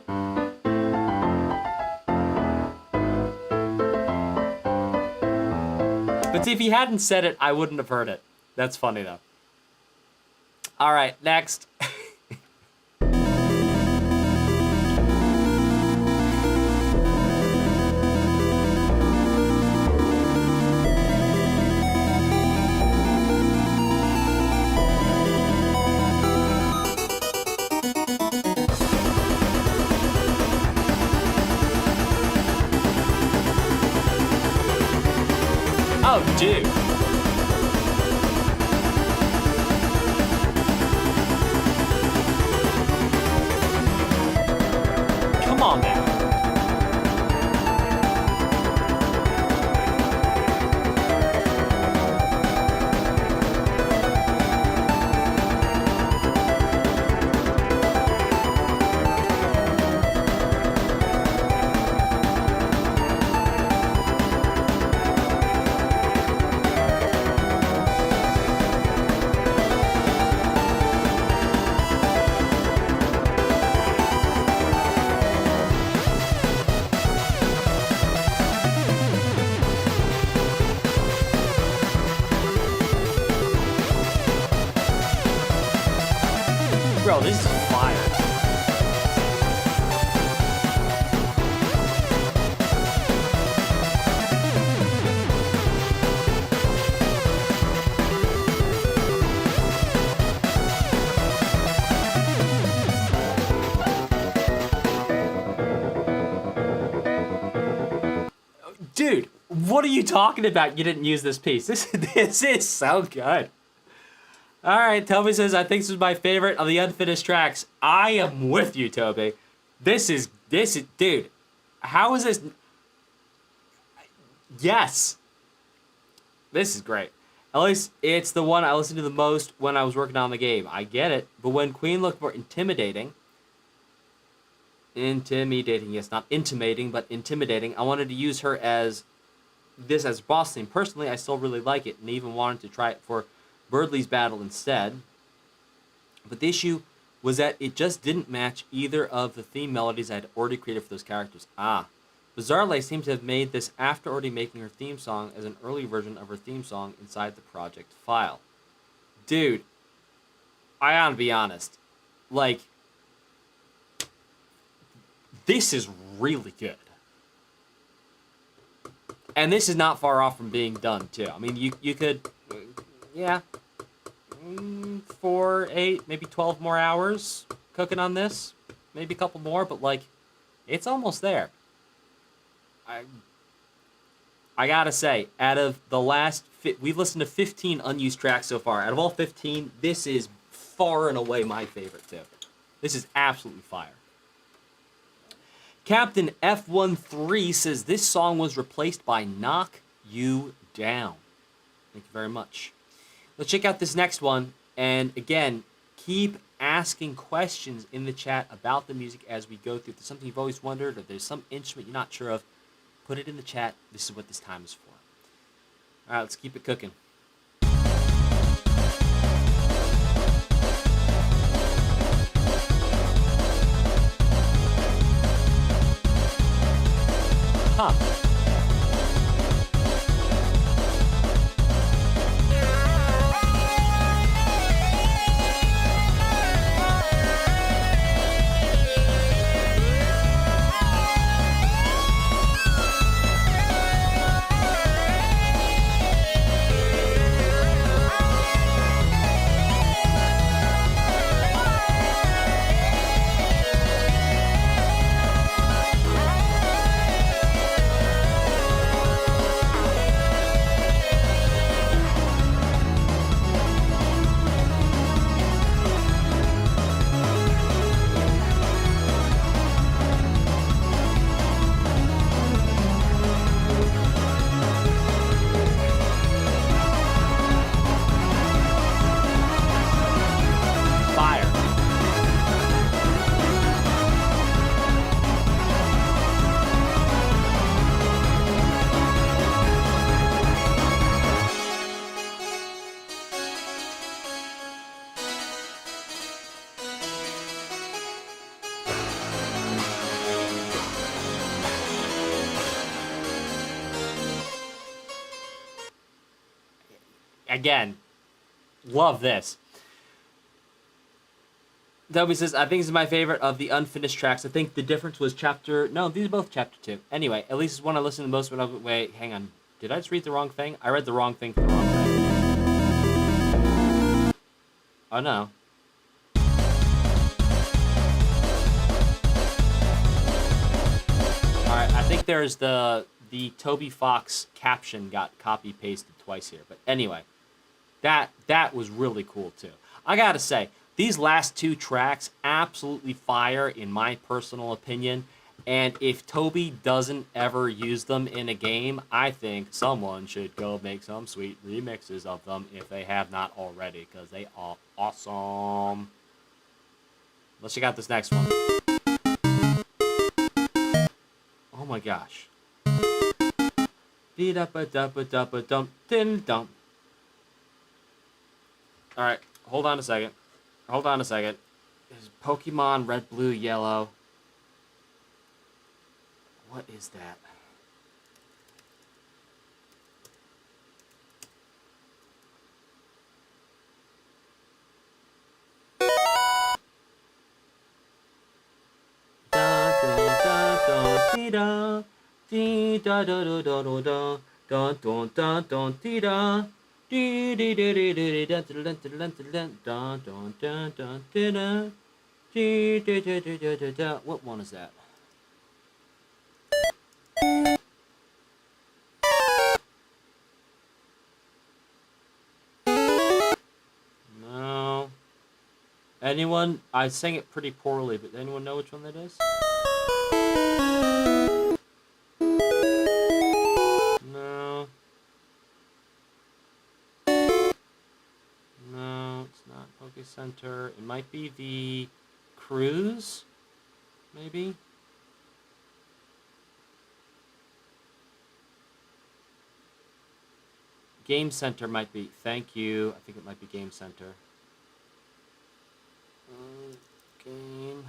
But see, if he hadn't said it, I wouldn't have heard it. That's funny, though. All right, next. Oh, dude. Come on now. Bro, this is fire. Dude, what are you talking about? You didn't use this piece. This is so good. All right, Toby says, I think this is my favorite of the unfinished tracks. I am with you, Toby. This is, dude, how is this? Yes. This is great. At least it's the one I listened to the most when I was working on the game. I get it. But when Queen looked more intimidating, yes, not intimating, but intimidating, I wanted to use her as this as boss theme. Personally, I still really like it and even wanted to try it for Birdley's battle instead, but the issue was that it just didn't match either of the theme melodies I had already created for those characters. Bizarrely, seemed to have made this after already making her theme song as an early version of her theme song inside the project file. Dude, I gotta be honest, like, this is really good. And this is not far off from being done, too. I mean, you could... Yeah, 4, 8, maybe 12 more hours cooking on this. Maybe a couple more, but, like, it's almost there. I gotta say, out of the last... We've listened to 15 unused tracks so far. Out of all 15, this is far and away my favorite, too. This is absolutely fire. Captain F13 says this song was replaced by Knock You Down. Thank you very much. Let's check out this next one, and again, keep asking questions in the chat about the music as we go through. If there's something you've always wondered, or there's some instrument you're not sure of, put it in the chat. This is what this time is for. All right, let's keep it cooking. Huh. again, love this. Toby says, I think this is my favorite of the unfinished tracks. I think the difference was chapter... No, these are both chapter 2. Anyway, at least it's one I listened to most when I was... Wait, hang on. Did I just read the wrong thing? I read the wrong thing for the wrong thing. Oh, no. Alright, I think there's the Toby Fox caption got copy-pasted twice here. But anyway, that was really cool, too. I gotta say... These last 2 tracks absolutely fire, in my personal opinion, and if Toby doesn't ever use them in a game, I think someone should go make some sweet remixes of them if they have not already, because they are awesome. Let's check out this next one. Oh my gosh. Alright, hold on a second. Hold on a second. There's Pokemon Red, Blue, Yellow. What is that? Da da da da dee da dee da da da da da da da da da dee da. What one is that? No. Anyone? I sang it pretty poorly, but anyone know which one that is? Center. It might be the cruise, maybe. Game Center might be. Thank you. I think it might be Game Center. Game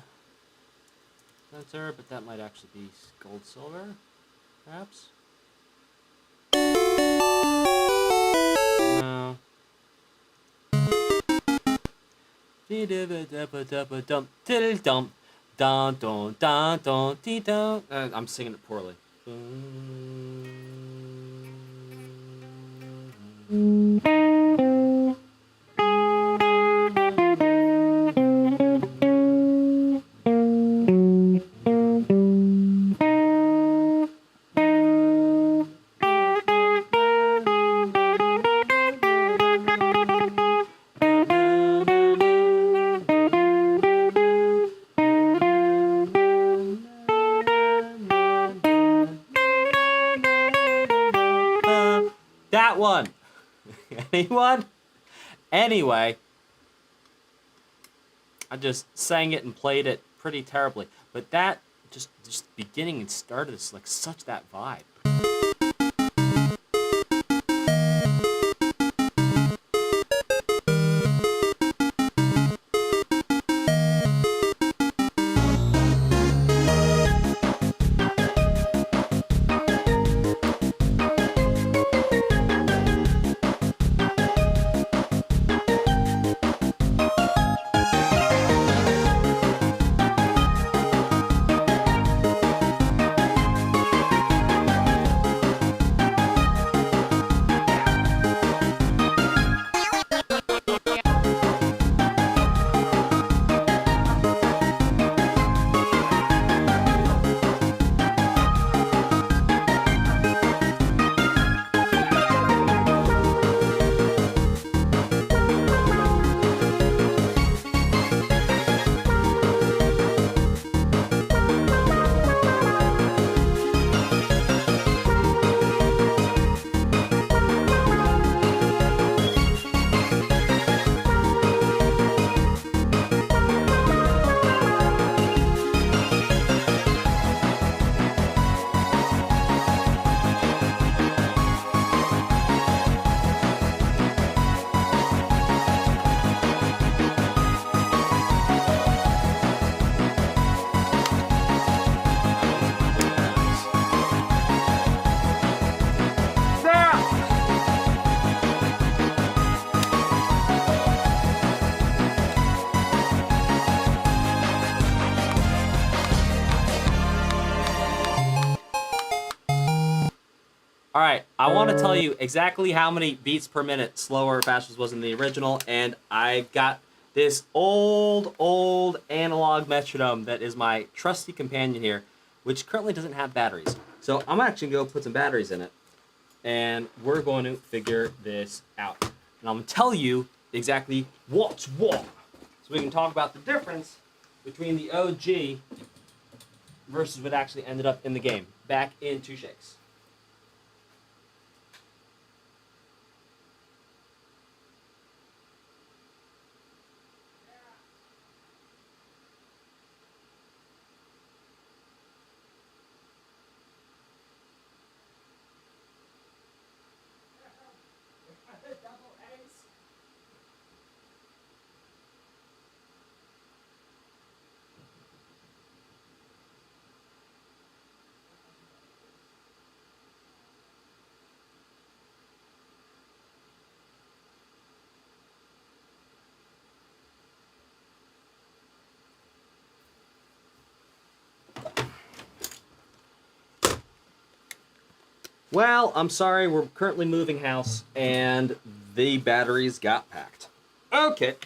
Center, but that might actually be Gold Silver, perhaps. No. I'm singing it poorly. That one. Anyone? Anyway, I just sang it and played it pretty terribly, but that just beginning and start of this, like, such that vibe. All right, I want to tell you exactly how many beats per minute Slower Faster was in the original, and I've got this old analog metronome that is my trusty companion here, which currently doesn't have batteries. So I'm actually going to go put some batteries in it, and we're going to figure this out. And I'm going to tell you exactly what's what, so we can talk about the difference between the OG versus what actually ended up in the game. Back in 2 shakes. Well, I'm sorry, we're currently moving house, and the batteries got packed. Okay.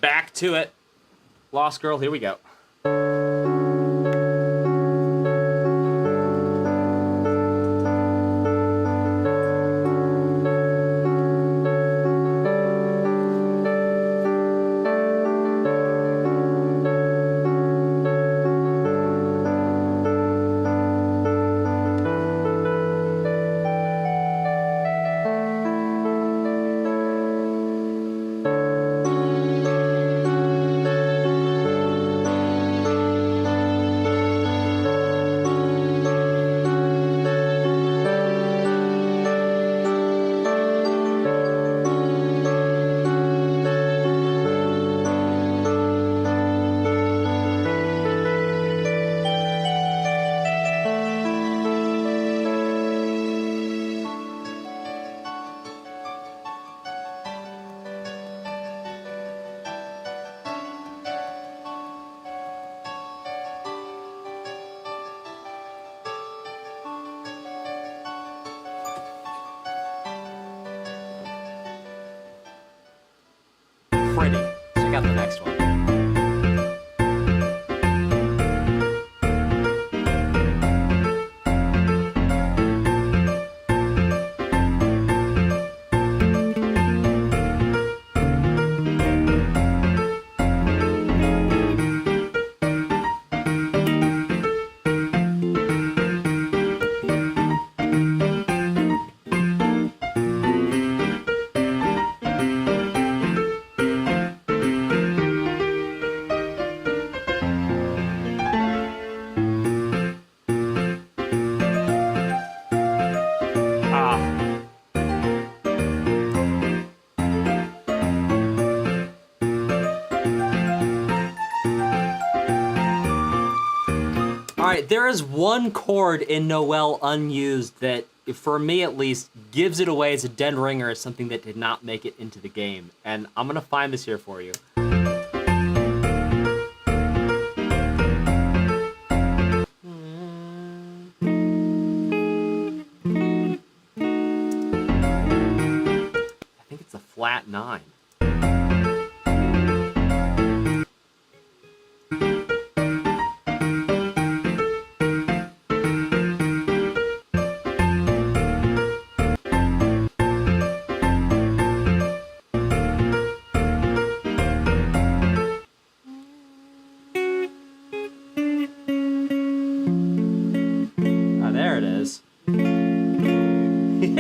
Back to it. Lost Girl, here we go. Pretty. Check out the next one. Alright, there is one chord in Noel Unused that, for me at least, gives it away as a dead ringer as something that did not make it into the game. And I'm gonna find this here for you. I think it's a flat 9.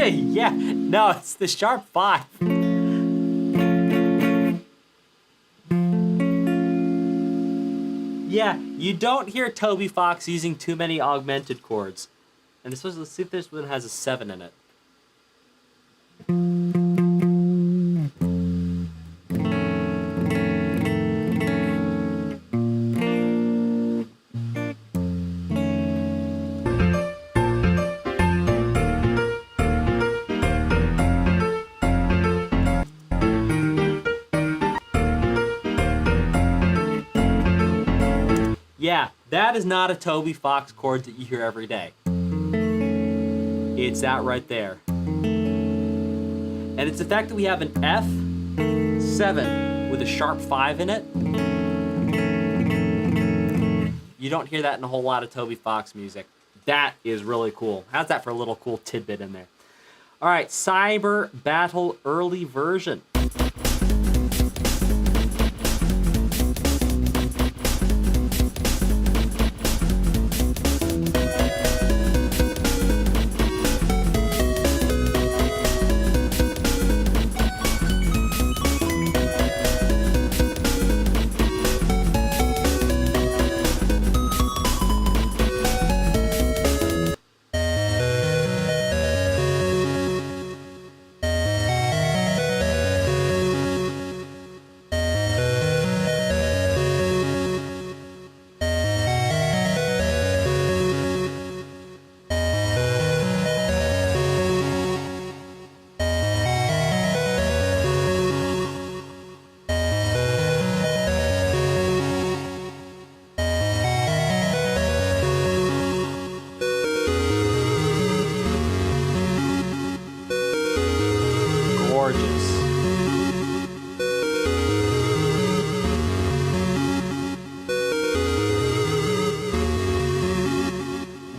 Yeah, no, it's the sharp 5. Yeah, you don't hear Toby Fox using too many augmented chords. And let's see if this one has a 7 in it. Yeah, that is not a Toby Fox chord that you hear every day. It's that right there. And it's the fact that we have an F7 with a sharp 5 in it. You don't hear that in a whole lot of Toby Fox music. That is really cool. How's that for a little cool tidbit in there? All right, Cyber Battle early version.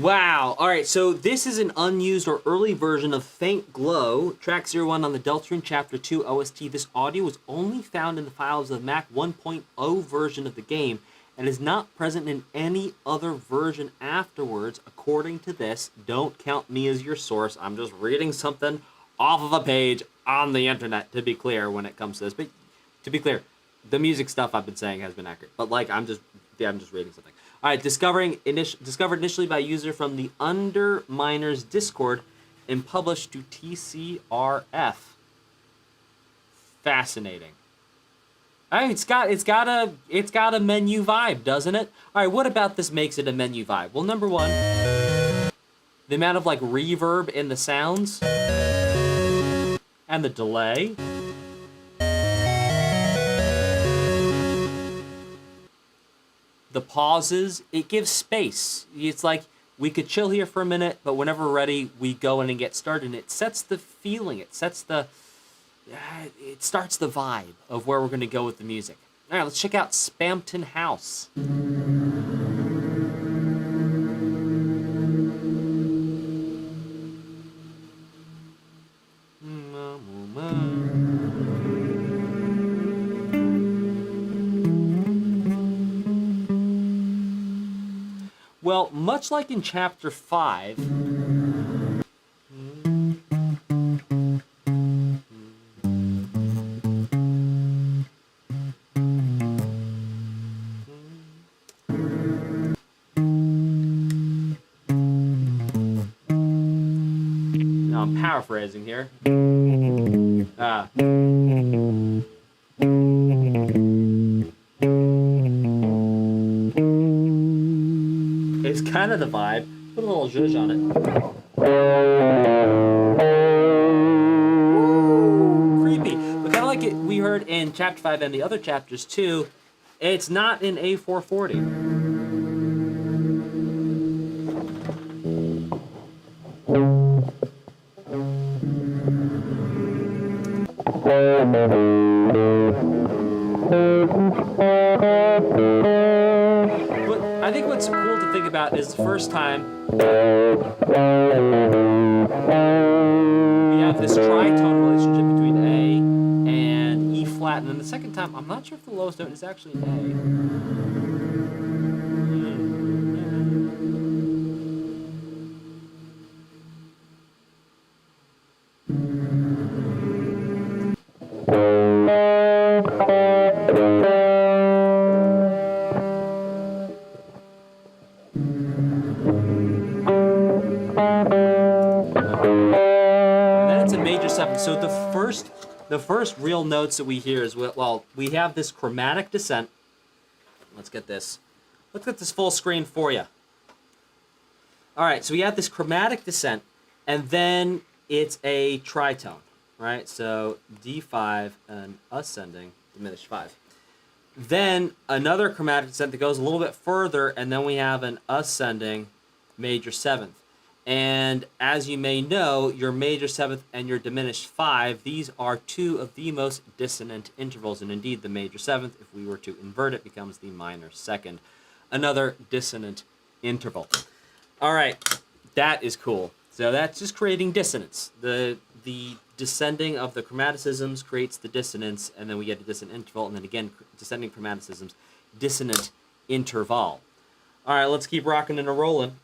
Wow. All right, so this is an unused or early version of Faint Glow, track 01 on the Deltarune Chapter 2 OST. This audio was only found in the files of the Mac 1.0 version of the game and is not present in any other version afterwards, according to this. Don't count me as your source. I'm just reading something off of a page on the internet, to be clear, when it comes to this. But to be clear, the music stuff I've been saying has been accurate. But like, I'm just reading something. All right, discovered initially by a user from the Underminers Discord and published to TCRF. Fascinating. I mean, it's got a menu vibe, doesn't it? All right, what about this makes it a menu vibe? Well, number one, the amount of like reverb in the sounds and the delay. The pauses, it gives space. It's like we could chill here for a minute, but whenever we're ready, we go in and get started. And it sets the feeling. It starts the vibe of where we're going to go with the music. All right, let's check out Spampton House. Well, much like in Chapter 5, now I'm paraphrasing here. It's kind of the vibe. Put a little zhuzh on it. Woo, creepy. But kind of like it we heard in Chapter 5 and the other chapters too, it's not in A440. I think what's cool to think about is the first time we have this tritone relationship between A and E flat, and then the second time, I'm not sure if the lowest note is actually A. So the first real notes that we hear is, well, we have this chromatic descent. Let's get this full screen for you. All right, so we have this chromatic descent, and then it's a tritone, right? So D5 and ascending, diminished 5. Then another chromatic descent that goes a little bit further, and then we have an ascending major seventh. And as you may know, your major seventh and your diminished 5, these are two of the most dissonant intervals. And indeed, the major seventh, if we were to invert it, becomes the minor second. Another dissonant interval. All right, that is cool. So that's just creating dissonance. The descending of the chromaticisms creates the dissonance, and then we get a dissonant interval, and then again, descending chromaticisms, dissonant interval. All right, let's keep rocking and rolling.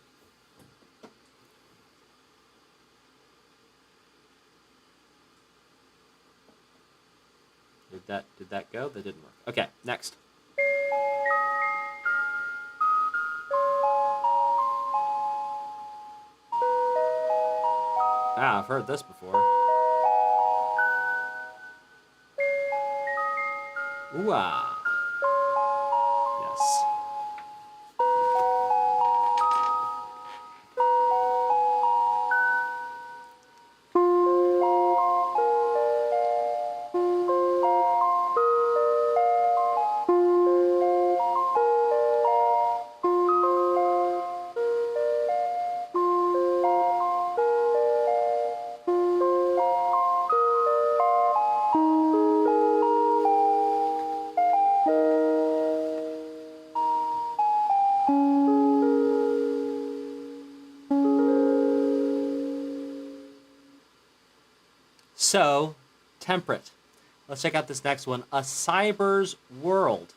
Did that go? That didn't work. Okay, next. Ah, I've heard this before. Ooh-ah. Yes. So, temperate. Let's check out this next one. A Cyber's World.